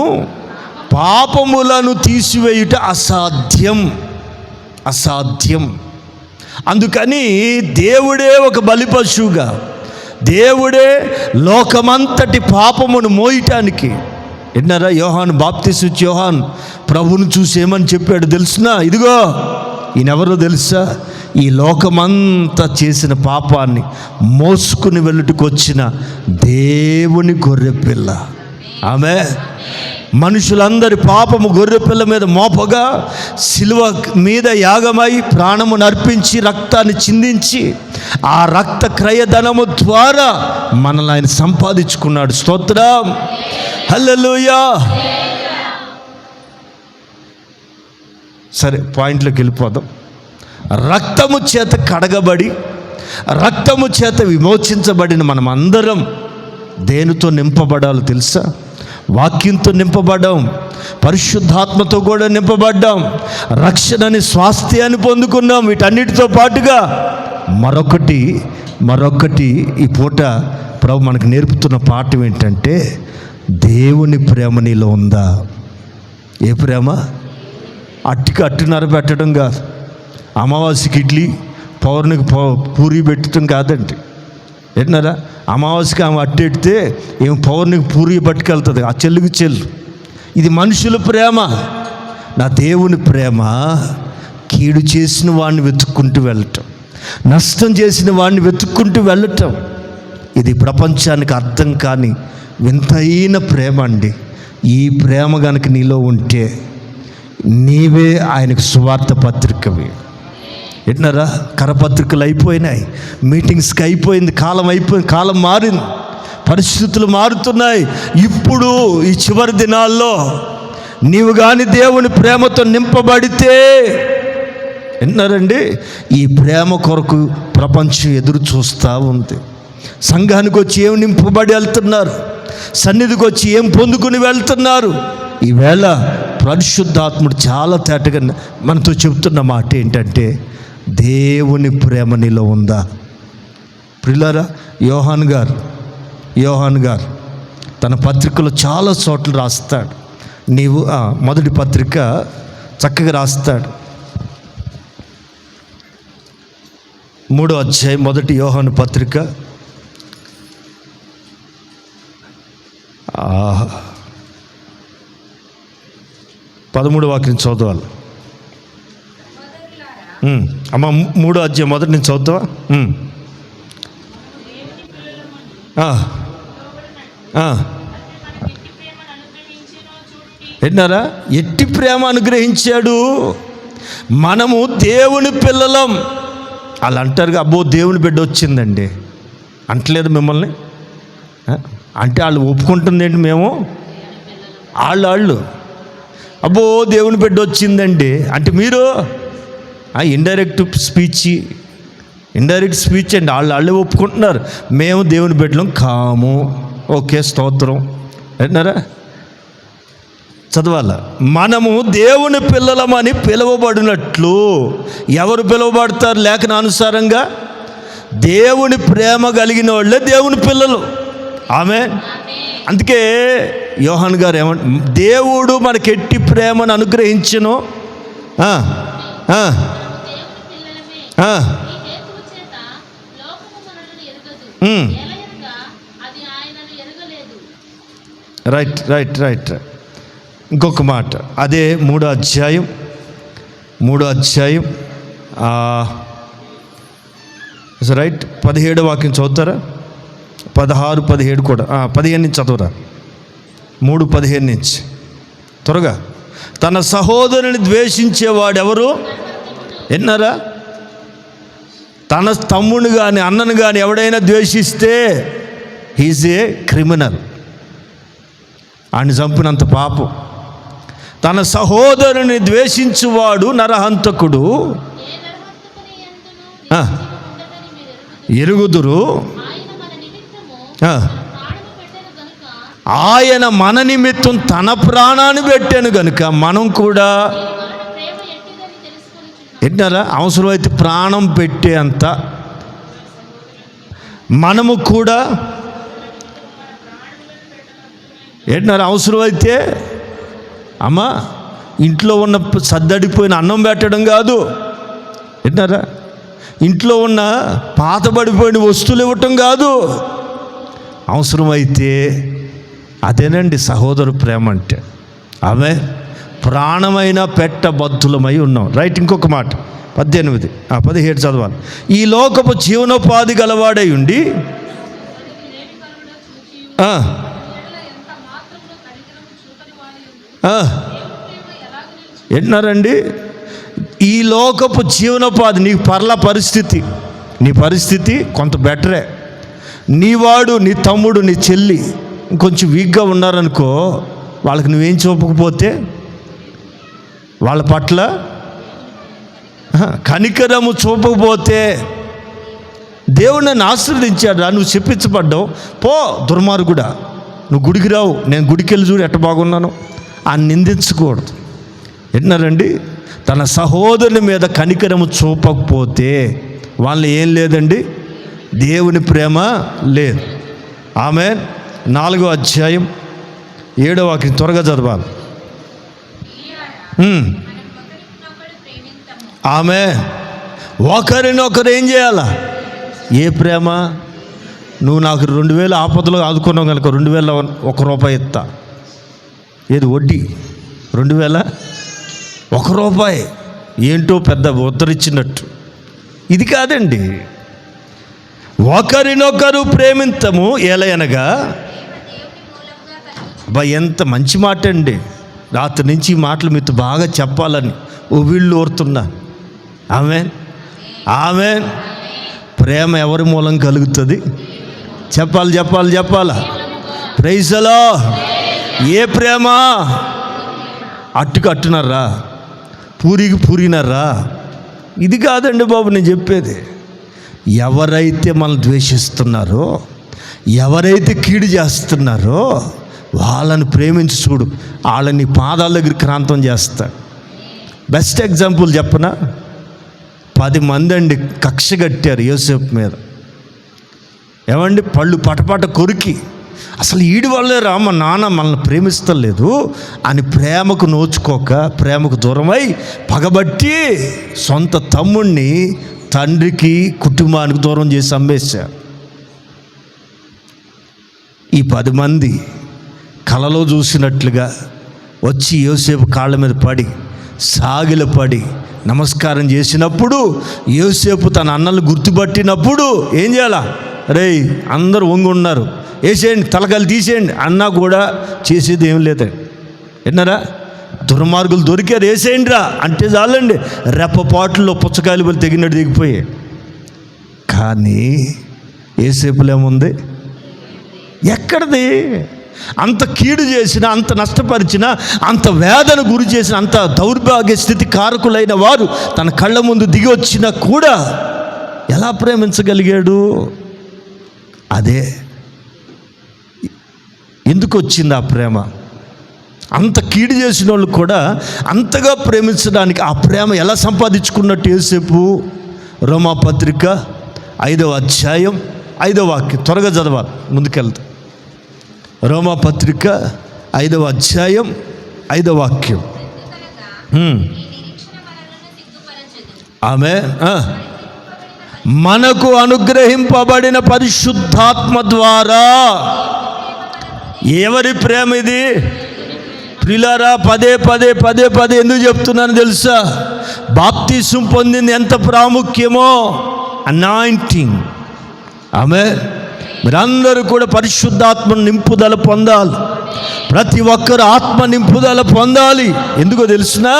పాపములను తీసివేయుట అసాధ్యం. అందుకని దేవుడే ఒక బలిపశువుగా, దేవుడే లోకమంతటి పాపమును మోయటానికి. విన్నారా? యోహాను బాప్తిస్మిచ్చే యోహాను ప్రభువును చూసి ఏమని చెప్పాడు తెలుసునా? ఇదిగో ఈయనెవరో తెలుసా? ఈ లోకమంతా చేసిన పాపాన్ని మోసుకుని వెళ్ళుటకు వచ్చిన దేవుని గొర్రెపిల్ల. ఆమె మనుషులందరి పాపము గొర్రెపిల్ల మీద మోపగా సిలువ మీద యాగమై ప్రాణమును అర్పించి రక్తాన్ని చిందించి ఆ రక్త క్రయధనము ద్వారా మనల్ని ఆయన సంపాదించుకున్నాడు. స్తోత్రం, హల్లెలూయా. సరే, పాయింట్లోకి వెళ్ళిపోదాం. రక్తము చేత కడగబడి రక్తము చేత విమోచించబడిన మనం అందరం దేనితో నింపబడాలో తెలుసా? వాక్యంతో నింపబడ్డాం, పరిశుద్ధాత్మతో కూడా నింపబడ్డాం, రక్షణని స్వాస్థ్యాన్ని పొందుకున్నాం. వీటన్నిటితో పాటుగా మరొకటి ఈ పూట ప్రభు మనకు నేర్పుతున్న పాఠం ఏంటంటే, దేవుని ప్రేమ నీలో ఉందా? ఏ ప్రేమ? అట్టికి అట్టున్నర పెట్టడం కాదు, అమావాస్యకి ఇడ్లీ పౌర్ణమికి పూరి పెట్టడం కాదండి. ఏంటన్నారా? అమావాస్యకి ఆమె అట్టెడితే ఏం పౌర్ణమికి పూరి పట్టుకెళ్తుంది, ఆ చెల్లుకి చెల్లు. ఇది మనుషుల ప్రేమ. నా దేవుని ప్రేమ కీడు చేసిన వాడిని వెతుక్కుంటూ వెళ్ళటం, నష్టం చేసిన వాడిని వెతుక్కుంటూ వెళ్ళటం. ఇది ప్రపంచానికి అర్థం కాని వింతైన ప్రేమ అండి. ఈ ప్రేమ కనుక నీలో ఉంటే నీవే ఆయనకు సువార్త పత్రికవి. ఎట్నారా? కరపత్రికలు అయిపోయినాయి, మీటింగ్స్కి అయిపోయింది, కాలం మారింది, పరిస్థితులు మారుతున్నాయి. ఇప్పుడు ఈ చివరి దినాల్లో నీవు కానీ దేవుని ప్రేమతో నింపబడితే, విన్నారండి, ఈ ప్రేమ కొరకు ప్రపంచం ఎదురు చూస్తూ ఉంది. సంఘానికి వచ్చి ఏం నింపబడి వెళ్తున్నారు, సన్నిధికి వచ్చి ఏం పొందుకుని వెళ్తున్నారు. ఈవేళ పరిశుద్ధాత్ముడు చాలా తేటగా మనతో చెబుతున్న మాట ఏంటంటే, దేవుని ప్రేమ నీలో ఉందా? ప్రియులారా, యోహాన్ గారు తన పత్రికలో చాలా చోట్ల రాస్తాడు. నీవు మొదటి పత్రిక చక్కగా రాస్తాడు. 3వ అధ్యాయం మొదటి యోహాను పత్రిక 13వ వాక్యం చదవాలి. అమ్మ 3వ అధ్యాయం మొదటి నుంచి చదువుతావా? విన్నారా? ఎట్టి ప్రేమ అనుగ్రహించాడు. మనము దేవుని పిల్లలం. వాళ్ళు అంటారు, అబ్బో దేవుని బిడ్డ వచ్చిందండి అంటలేదు మిమ్మల్ని. అంటే వాళ్ళు ఒప్పుకుంటుంది ఏంటి? మేము వాళ్ళు అబ్బో దేవుని బిడ్డ వచ్చిందండి అంటే మీరు ఇండైరెక్ట్ స్పీచ్ అండి. వాళ్ళే ఒప్పుకుంటున్నారు, మేము దేవుని బిడ్డలం కాము. ఓకే, స్తోత్రం. అంటున్నారా? చదవాల. మనము దేవుని పిల్లలమని పిలువబడినట్లు. ఎవరు పిలువబడతారు లేఖనానుసారంగా? దేవుని ప్రేమ కలిగిన వాళ్ళే దేవుని పిల్లలు. ఆమేన్. అందుకే యోహాన్ గారు దేవుడు మనకెట్టి ప్రేమను అనుగ్రహించును. రైట్. ఇంకొక మాట, అదే 3వ అధ్యాయం 17వ వాక్యం చదువుతారా? 16, 17 కూడా 15 నుంచి చదవరా. 3:15 నుంచి త్వరగా. తన సహోదరుని ద్వేషించేవాడెవరు? విన్నారా? తన తమ్ముని కానీ అన్నను కానీ ఎవడైనా ద్వేషిస్తే హీజ్ ఏ క్రిమినల్. ఆయన చంపినంత పాపం. తన సహోదరుని ద్వేషించువాడు నరహంతకుడు. ఎరుగుదురు, ఆయన మన నిమిత్తం తన ప్రాణాన్ని పెట్టాను గనుక మనం కూడా ఎట్నారా అవసరమైతే ప్రాణం పెట్టే అంత మనము కూడా ఏంటన్నారు అవసరమైతే అమ్మా ఇంట్లో ఉన్న సద్దడిపోయిన అన్నం పెట్టడం కాదు. ఏంటన్నారా ఇంట్లో ఉన్న పాతబడిపోయిన వస్తువులు ఇవ్వటం కాదు. అవసరమైతే అదేనండి సహోదరు ప్రేమ అంటే. ఆమె ప్రాణమైన పెట్టబద్ధులమై ఉన్నాం. రైట్. ఇంకొక మాట 17 చదవాలి. ఈ లోకపు జీవనోపాధి గలవాడై ఉండి వింటున్నారండి? ఈ లోకపు జీవనోపాధి, నీ పరిస్థితి, నీ పరిస్థితి కొంత బెటరే. నీవాడు, నీ తమ్ముడు, నీ చెల్లి ఇంకొంచెం వీక్గా ఉన్నారనుకో, వాళ్ళకి నువ్వేం చూపకపోతే వాళ్ళ పట్ల కనికరము చూపకపోతే, దేవుడు నన్ను ఆశీర్వదించాడు, నువ్వు చెప్పించబడ్డావు, పో దుర్మార్గుడా, నువ్వు గుడికి రావు, నేను గుడికి వెళ్ళి చూడు ఎట్ట బాగున్నాను అని నిందించకూడదు. విన్నారండి? తన సహోదరుని మీద కనికరము చూపకపోతే వాళ్ళు ఏం లేదండి, దేవుని ప్రేమ లేదు. ఆమేన్. 4వ అధ్యాయం 7వ వాక్యం త్వరగా చదవాలి. ఆమేన్. ఒకరినొకరు ఏం చేయాలా? ఏ ప్రేమ? నువ్వు నాకు 2000 ఆపదలో ఆదుకున్నావు కనుక 2000 1 రూపాయి ఇస్తా. ఏది వడ్డీ? 2000 1 రూపాయి. ఏంటో పెద్ద ఉత్తరిచ్చినట్టు. ఇది కాదండి. ఒకరినొకరు ప్రేమించము ఎలయనగా. ఎంత మంచి మాట అండి. రాత్రి నుంచి ఈ మాటలు మీతో బాగా చెప్పాలని వీళ్ళు ఓరుతున్నా. ఆమేన్, ఆమేన్. ప్రేమ ఎవరి మూలం కలుగుతుంది? చెప్పాలా? Praise the Lord. ఏ ప్రేమ? అట్టునరా, పూరినరా? ఇది కాదండి బాబు నేను చెప్పేది. ఎవరైతే మనల్ని ద్వేషిస్తున్నారో, ఎవరైతే కీడు చేస్తున్నారో వాళ్ళని ప్రేమించి చూడు, వాళ్ళని పాదాల దగ్గర క్రాంతం చేస్తా. బెస్ట్ ఎగ్జాంపుల్ చెప్పనా? 10 మంది అండి కక్ష కట్టారు యోసేపు మీద. ఏమండి? పళ్ళు పటపట కొరికి, అసలు ఈడి వల్లే రా మా నాన్న మనల్ని ప్రేమిస్తలేదు అని ప్రేమకు నోచుకోక, ప్రేమకు దూరమై పగబట్టి సొంత తమ్ముణ్ణి తండ్రికి కుటుంబానికి దూరం చేసి అమ్మేశారు. ఈ 10 మంది కలలో చూసినట్లుగా వచ్చి యోసేపు కాళ్ళ మీద పడి సాగిలపడి నమస్కారం చేసినప్పుడు, యోసేపు తన అన్నలు గుర్తుపట్టినప్పుడు ఏం చేయాలా? రేయ్ అందరూ ఉన్నారు, వేసేయండి, తలకాయలు తీసేయండి అన్నా కూడా చేసేది ఏం లేదండి. విన్నారా? దుర్మార్గులు దొరికారు, వేసేయండి రా అంటే చాలండి, రెప్పపాటులో పుచ్చకాయలు పడి తెగినట్టు దిగిపోయాయి. కానీ యోసేపులో ఏముంది? ఎక్కడిది? అంత కీడు చేసిన, అంత నష్టపరిచిన, అంత వేదన గురి చేసిన, అంత దౌర్భాగ్య స్థితి కారకులైన వారు తన కళ్ళ ముందు దిగి వచ్చినా కూడా ఎలా ప్రేమించగలిగాడు? అదే ఎందుకు వచ్చింది ఆ ప్రేమ? అంత కీడు చేసిన వాళ్ళు కూడా అంతగా ప్రేమించడానికి ఆ ప్రేమ ఎలా సంపాదించుకున్నట్టు యోసేపు? రోమాపత్రిక 5వ అధ్యాయం 5వ వాక్యం త్వరగా చదవాలి, ముందుకెళ్తా. రోమాపత్రిక 5వ అధ్యాయం 5వ వాక్యం. ఆమె మనకు అనుగ్రహింపబడిన పరిశుద్ధాత్మ ద్వారా. ఎవరి ప్రేమ ఇది? ప్రియులారా, పదే పదే ఎందుకు చెప్తున్నాను తెలుసా? బాప్తిసం పొందింది ఎంత ప్రాముఖ్యమో. అనాయింటింగ్. ఆమె మీరందరూ కూడా పరిశుద్ధాత్మ నింపుదల పొందాలి. ప్రతి ఒక్కరు ఆత్మ నింపుదల పొందాలి. ఎందుకో తెలుసునా?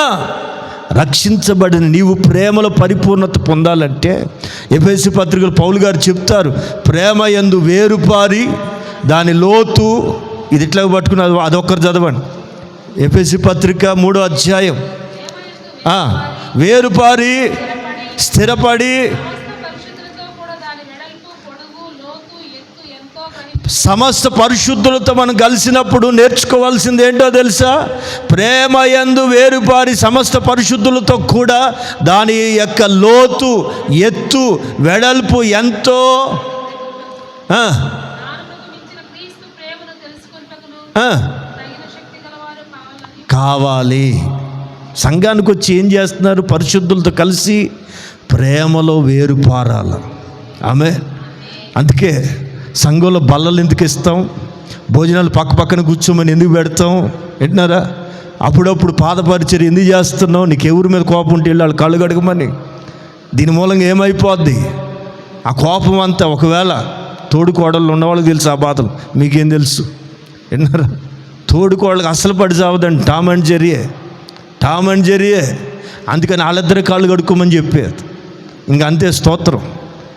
రక్షించబడిన నీవు ప్రేమలో పరిపూర్ణత పొందాలంటే ఎఫెసీ పత్రికలో పౌలు గారు చెప్తారు, ప్రేమ యందు వేరుపారి దాని లోతు. ఇది ఇట్లా పట్టుకుని అదొక్కరు చదవండి. ఎఫెసీ పత్రిక 3వ అధ్యాయం. వేరుపారి స్థిరపడి సమస్త పరిశుద్ధులతో మనం కలిసినప్పుడు నేర్చుకోవాల్సింది ఏంటో తెలుసా? ప్రేమ యందు వేరుపారి సమస్త పరిశుద్ధులతో కూడా దాని యొక్క లోతు, ఎత్తు, వెడల్పు ఎంతో కావాలి. సంఘానికి వచ్చి ఏం చేస్తున్నారు? పరిశుద్ధులతో కలిసి ప్రేమలో వేరుపారాల. ఆమె అందుకే సంఘంలో బల్లలు ఎందుకు ఇస్తాం? భోజనాలు పక్కన కూర్చోమని ఎందుకు పెడతాం? వింటున్నారా? అప్పుడప్పుడు పాదపరిచర్య ఎందుకు చేస్తున్నావు? నీకు ఎవరి మీద కోపం ఉంటే వెళ్ళి వాళ్ళు కళ్ళు కడగమని. దీని మూలంగా ఏమైపోద్ది? ఆ కోపం అంతా ఒకవేళ తోడుకోడళ్ళు ఉన్నవాళ్ళకి తెలుసు ఆ బాధలు, మీకేం తెలుసు? విన్నారా? తోడుకోళ్ళకి అసలు పడి చావదండి. Tom and జెర్రీయే. అందుకని వాళ్ళిద్దరి కాళ్ళు కడుక్కోమని చెప్పేది. ఇంక అంతే, స్తోత్రం.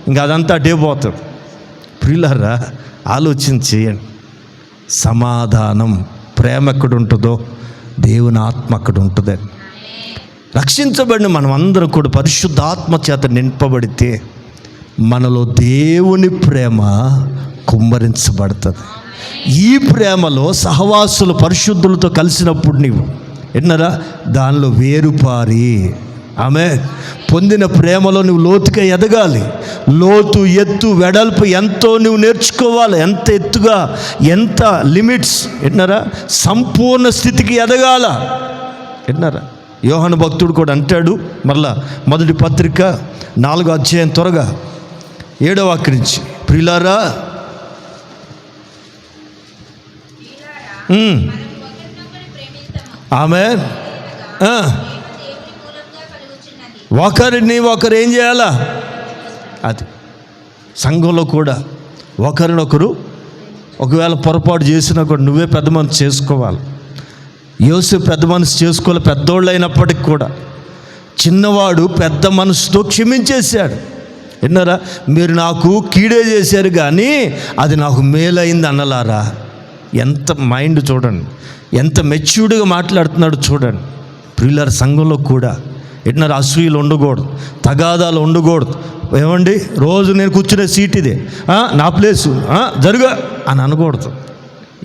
ఇంక అదంతా అటే పోతాడు. ప్రియులారా, ఆలోచన చేయండి. సమాధానం, ప్రేమ ఎక్కడ ఉంటుందో దేవుని ఆత్మ అక్కడ ఉంటుందని. రక్షించబడిన మనం అందరం కూడా పరిశుద్ధాత్మ చేత నింపబడితే మనలో దేవుని ప్రేమ కుమ్మరించబడుతుంది. ఈ ప్రేమలో సహవాసులు పరిశుద్ధులతో కలిసినప్పుడు నీవు విన్నారా, దానిలో వేరుపారి ఆమె పొందిన ప్రేమలో నువ్వు లోతుగా ఎదగాలి. లోతు, ఎత్తు, వెడల్పు ఎంతో నువ్వు నేర్చుకోవాలి. ఎంత ఎత్తుగా, ఎంత లిమిట్స్ విన్నారా, సంపూర్ణ స్థితికి ఎదగాల విన్నారా. యోహాను భక్తుడు కూడా అంటాడు, మరలా మొదటి పత్రిక 4వ అధ్యాయం త్వరగా 7వ వాక్యం నుంచి, ప్రియులారా ఆమేన్. ఒకరు ఏం చేయాలా? అది సంఘంలో కూడా ఒకరినొకరు ఒకవేళ పొరపాటు చేసినా కూడా నువ్వే పెద్ద మనసు చేసుకోవాలి. యోసేపు పెద్ద మనసు చేసుకోవాలి. పెద్దోళ్ళు అయినప్పటికి కూడా చిన్నవాడు పెద్ద మనసుతో క్షమించేశాడు. విన్నారా, మీరు నాకు కీడే చేశారు కానీ అది నాకు మేలైంది అన్నలారా. ఎంత మైండ్ చూడండి, ఎంత మెచ్యూర్డ్గా మాట్లాడుతున్నాడు చూడండి. ప్రియులార, సంఘంలో కూడా విన్నారా, అసూయలు ఉండకూడదు, తగాదాలు ఉండకూడదు. ఏమండి, రోజు నేను కూర్చునే సీట్ ఇదే, నా ప్లేసు, జరుగా అని అనకూడదు.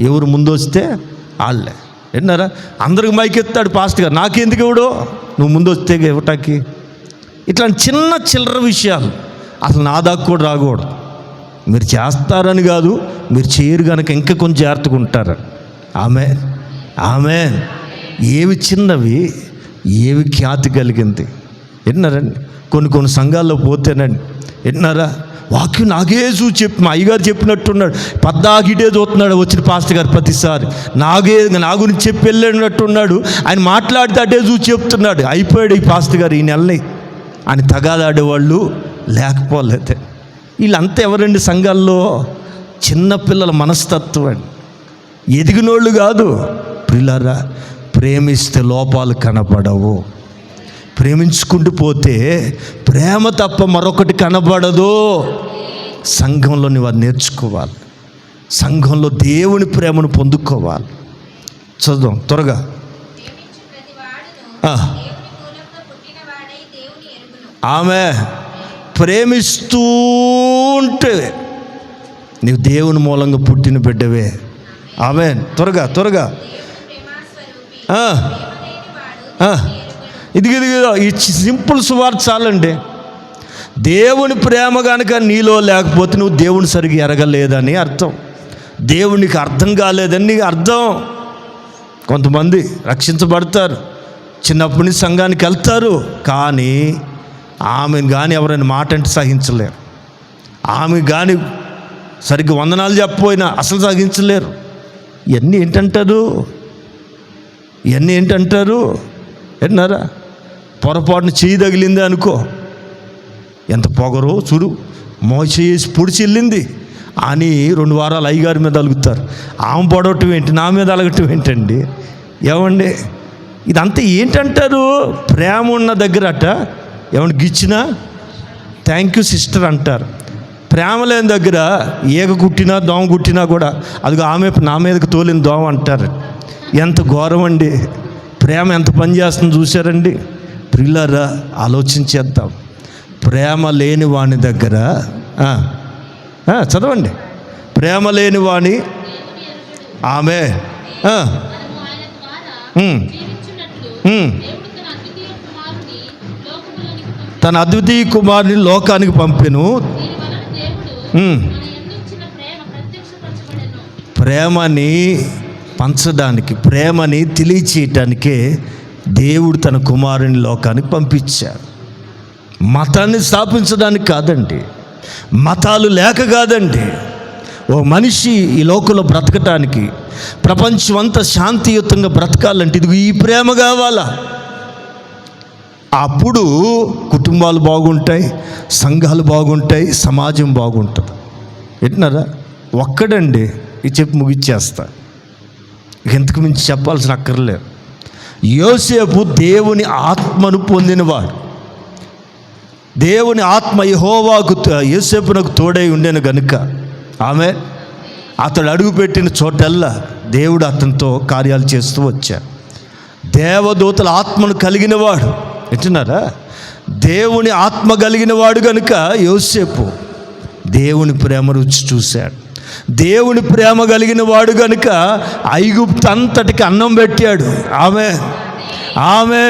ఎవరు ముందు వస్తే వాళ్ళే. విన్నారా, అందరికి మైక్ ఎత్తాడు పాస్టర్ గారు, నాకెందుకు ఇవ్వడు, నువ్వు ముందు వస్తే ఇవ్వటానికి. ఇట్లాంటి చిన్న చిల్లర విషయాలు అసలు నా దాకా కూడా రాకూడదు. మీరు చేస్తారని కాదు, మీరు చేయరు కనుక ఇంకా కొంచెం జాగ్రత్తగా ఉంటారు. ఆమె ఏవి చిన్నవి, ఏవి ఖ్యాతి కలిగింది. విన్నారండి, కొన్ని సంఘాల్లో పోతేనండి విన్నారా, వాక్యం నాకే చూసి మా అయ్యగారు చెప్పినట్టున్నాడు, పద్దాకిటే చూస్తున్నాడు వచ్చిన పాస్టర్ గారు ప్రతిసారి నా గురించి చెప్పి వెళ్ళినట్టున్నాడు. ఆయన మాట్లాడితే అటే చూసి చెప్తున్నాడు. అయిపోయాడు ఈ పాస్టర్ గారు ఈ నెలని అని తగాదాడేవాళ్ళు లేకపోలేదే. వీళ్ళంతా ఎవరండి సంఘాల్లో? చిన్నపిల్లల మనస్తత్వం అండి, ఎదిగినోళ్ళు కాదు. ప్రియులారా, ప్రేమిస్తే లోపాలు కనపడవు. ప్రేమించుకుంటూ పోతే ప్రేమ తప్ప మరొకటి కనబడదు. సంఘంలో నువ్వు అది నేర్చుకోవాలి. సంఘంలో దేవుని ప్రేమను పొందుకోవాలి. చదువు త్వరగా. ఆమె ప్రేమిస్తూ ఉంటే నీవు దేవుని మూలంగా పుట్టిన బిడ్డవే. ఆమె త్వరగా ఇది ఈ సింపుల్ సువార్త చాలండి. దేవుని ప్రేమ కనుక నీలో లేకపోతే నువ్వు దేవుని సరిగ్గా ఎరగలేదని అర్థం. దేవునికి అర్థం కాలేదని అర్థం. కొంతమంది రక్షించబడతారు, చిన్నప్పటి నుంచి సంఘానికి వెళ్తారు, కానీ ఆమెను కానీ ఎవరైనా మాట అంటే సహించలేరు. ఆమె కానీ సరిగ్గా వందనాలు చెప్పపోయినా అసలు సహించలేరు. ఇవన్నీ ఏంటంటారు విన్నారా. పొరపాటున చేయి తగిలింది అనుకో, ఎంత పొగరో చూడు, మోచేసి పొడిచి వెళ్ళింది అని 2 వారాలు అయ్యగారి మీద అలుగుతారు. ఆమె పొడవటం ఏంటి, నా మీద అలగటం ఏంటండి? ఏమండి, ఇదంతా ఏంటంటారు? ప్రేమ ఉన్న దగ్గర అట ఏమన్నా గిచ్చినా థ్యాంక్ యూ సిస్టర్ అంటారు. ప్రేమ లేని దగ్గర ఈగ కుట్టినా దోమ కుట్టినా కూడా అదిగో ఆమె నా మీదకి తోలిన దోమ అంటారు. ఎంత ఘోరం అండి. ప్రేమ ఎంత పని చేస్తుందో చూశారండి. ప్రియులారా, ఆలోచించేద్దాం. ప్రేమ లేని వాని దగ్గర చదవండి, ప్రేమ లేని వాణి ఆమె తన అద్వితీయ కుమారుని లోకానికి పంపెను. ప్రేమని పంచడానికి, ప్రేమని తెలియచేయటానికే దేవుడు తన కుమారుని లోకానికి పంపించాడు. మతాన్ని స్థాపించడానికి కాదండి, మతాలు లేక కాదండి. ఓ మనిషి ఈ లోకంలో బ్రతకటానికి, ప్రపంచం అంతా శాంతియుతంగా బ్రతకాలంటే ఇదిగో ఈ ప్రేమ కావాలా. అప్పుడు కుటుంబాలు బాగుంటాయి, సంఘాలు బాగుంటాయి, సమాజం బాగుంటుంది. వింటున్నారా? ఒక్కడండి, ఇది చెప్పి ముగిచ్చేస్తా. ఇంతకు మించి చెప్పాల్సిన అక్కర్లేదు. యోసేపు దేవుని ఆత్మను పొందినవాడు. దేవుని ఆత్మ యెహోవాకు యోసేపునకు తోడై ఉండెను గనుక ఆమె అతడు అడుగుపెట్టిన చోటల్లా దేవుడు అతనితో కార్యాలు చేస్తూ వచ్చాడు. దేవదూతల ఆత్మను కలిగినవాడు, వింటున్నారా? దేవుని ఆత్మ కలిగిన వాడు కనుక యోసేపు దేవుని ప్రేమ రుచి చూశాడు. దేవుని ప్రేమ కలిగిన వాడు కనుక ఐగుప్తు అంతటికి అన్నం పెట్టాడు. ఆమె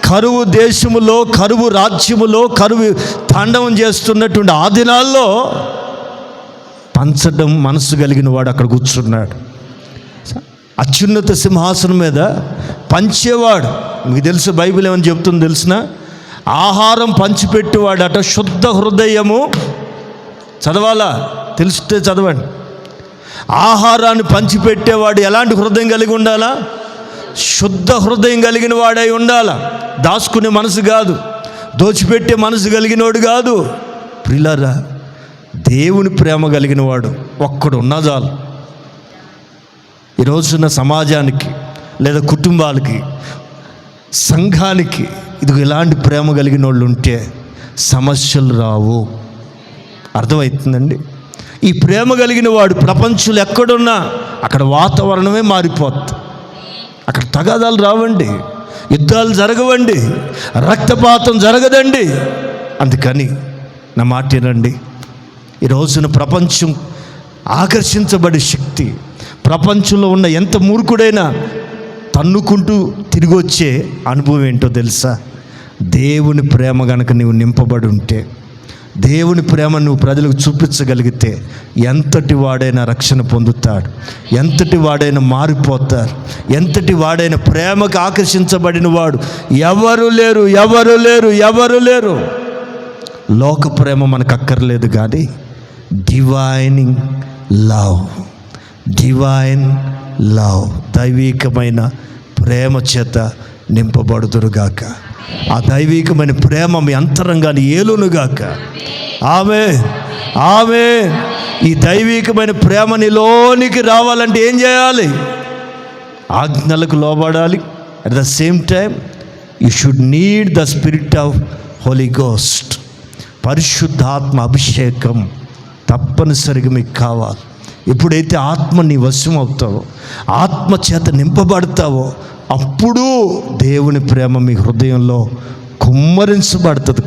కరువు దేశములో, కరువు రాజ్యములో, కరువు తాండవం చేస్తున్నటువంటి ఆ దినాల్లో పంచడం మనసు కలిగిన వాడు అక్కడ కూర్చున్నాడు. అత్యున్నత సింహాసనం మీద పంచేవాడు. మీకు తెలుసు బైబిల్ ఏమని చెప్తుందో తెలిసిన? ఆహారం పంచిపెట్టేవాడట శుద్ధ హృదయము. చదవాలా? తెలిస్తే చదవండి. ఆహారాన్ని పంచిపెట్టేవాడు ఎలాంటి హృదయం కలిగి ఉండాలా? శుద్ధ హృదయం కలిగిన వాడై ఉండాలా. దాచుకునే మనసు కాదు, దోచిపెట్టే మనసు కలిగినవాడు కాదు. ప్రియులారా, దేవుని ప్రేమ కలిగిన వాడు ఒక్కడు ఉన్నా చాలు. ఈరోజున్న సమాజానికి లేదా కుటుంబాలకి, సంఘానికి ఇది ఇలాంటి ప్రేమ కలిగిన వాళ్ళు ఉంటే సమస్యలు రావు. అర్థమవుతుందండి? ఈ ప్రేమ కలిగిన వాడు ప్రపంచంలో ఎక్కడున్నా అక్కడ వాతావరణమే మారిపోతుంది. అక్కడ తగాదాలు రావండి, యుద్ధాలు జరగవండి, రక్తపాతం జరగదండి. అందుకని నా మాట వినండి. ఈ రోజున ప్రపంచం ఆకర్షించబడే శక్తి, ప్రపంచంలో ఉన్న ఎంత మూర్ఖుడైనా తన్నుకుంటూ తిరిగి వచ్చే అనుభవం ఏంటో తెలుసా? దేవుని ప్రేమ కనుక నీవు నింపబడి ఉంటే, దేవుని ప్రేమ నువ్వు ప్రజలకు చూపించగలిగితే ఎంతటి వాడైనా రక్షణ పొందుతాడు, ఎంతటి వాడైనా మారిపోతారు, ఎంతటి వాడైనా ప్రేమకు ఆకర్షించబడిన వాడు ఎవరు లేరు. లోక ప్రేమ మనకు అక్కర్లేదు, కానీ డివైన్ లవ్ దైవికమైన ప్రేమ చేత నింపబడుదురుగాక. ఆ దైవికమైన ప్రేమ మీ అంతరంగాన్ని ఏలునుగాక. ఆమె ఈ దైవికమైన ప్రేమ నీలోనికి రావాలంటే ఏం చేయాలి? ఆజ్ఞలకు లోబడాలి. At the same time you should need the spirit of Holy Ghost. పరిశుద్ధాత్మ అభిషేకం తప్పనిసరిగా మీకు కావాలి. ఎప్పుడైతే ఆత్మ నీ వశం అవుతావో, ఆత్మ చేత నింపబడతావో, అప్పుడు దేవుని ప్రేమ మీ హృదయంలో కుమ్మరించబడుతుంది.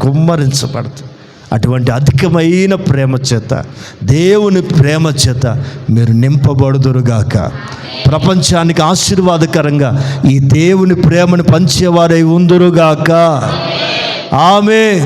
అటువంటి అధికమైన ప్రేమ చేత, దేవుని ప్రేమ చేత మీరు నింపబడుదురుగాక. ప్రపంచానికి ఆశీర్వాదకరంగా ఈ దేవుని ప్రేమను పంచేవారై ఉందురుగాక. ఆమేన్.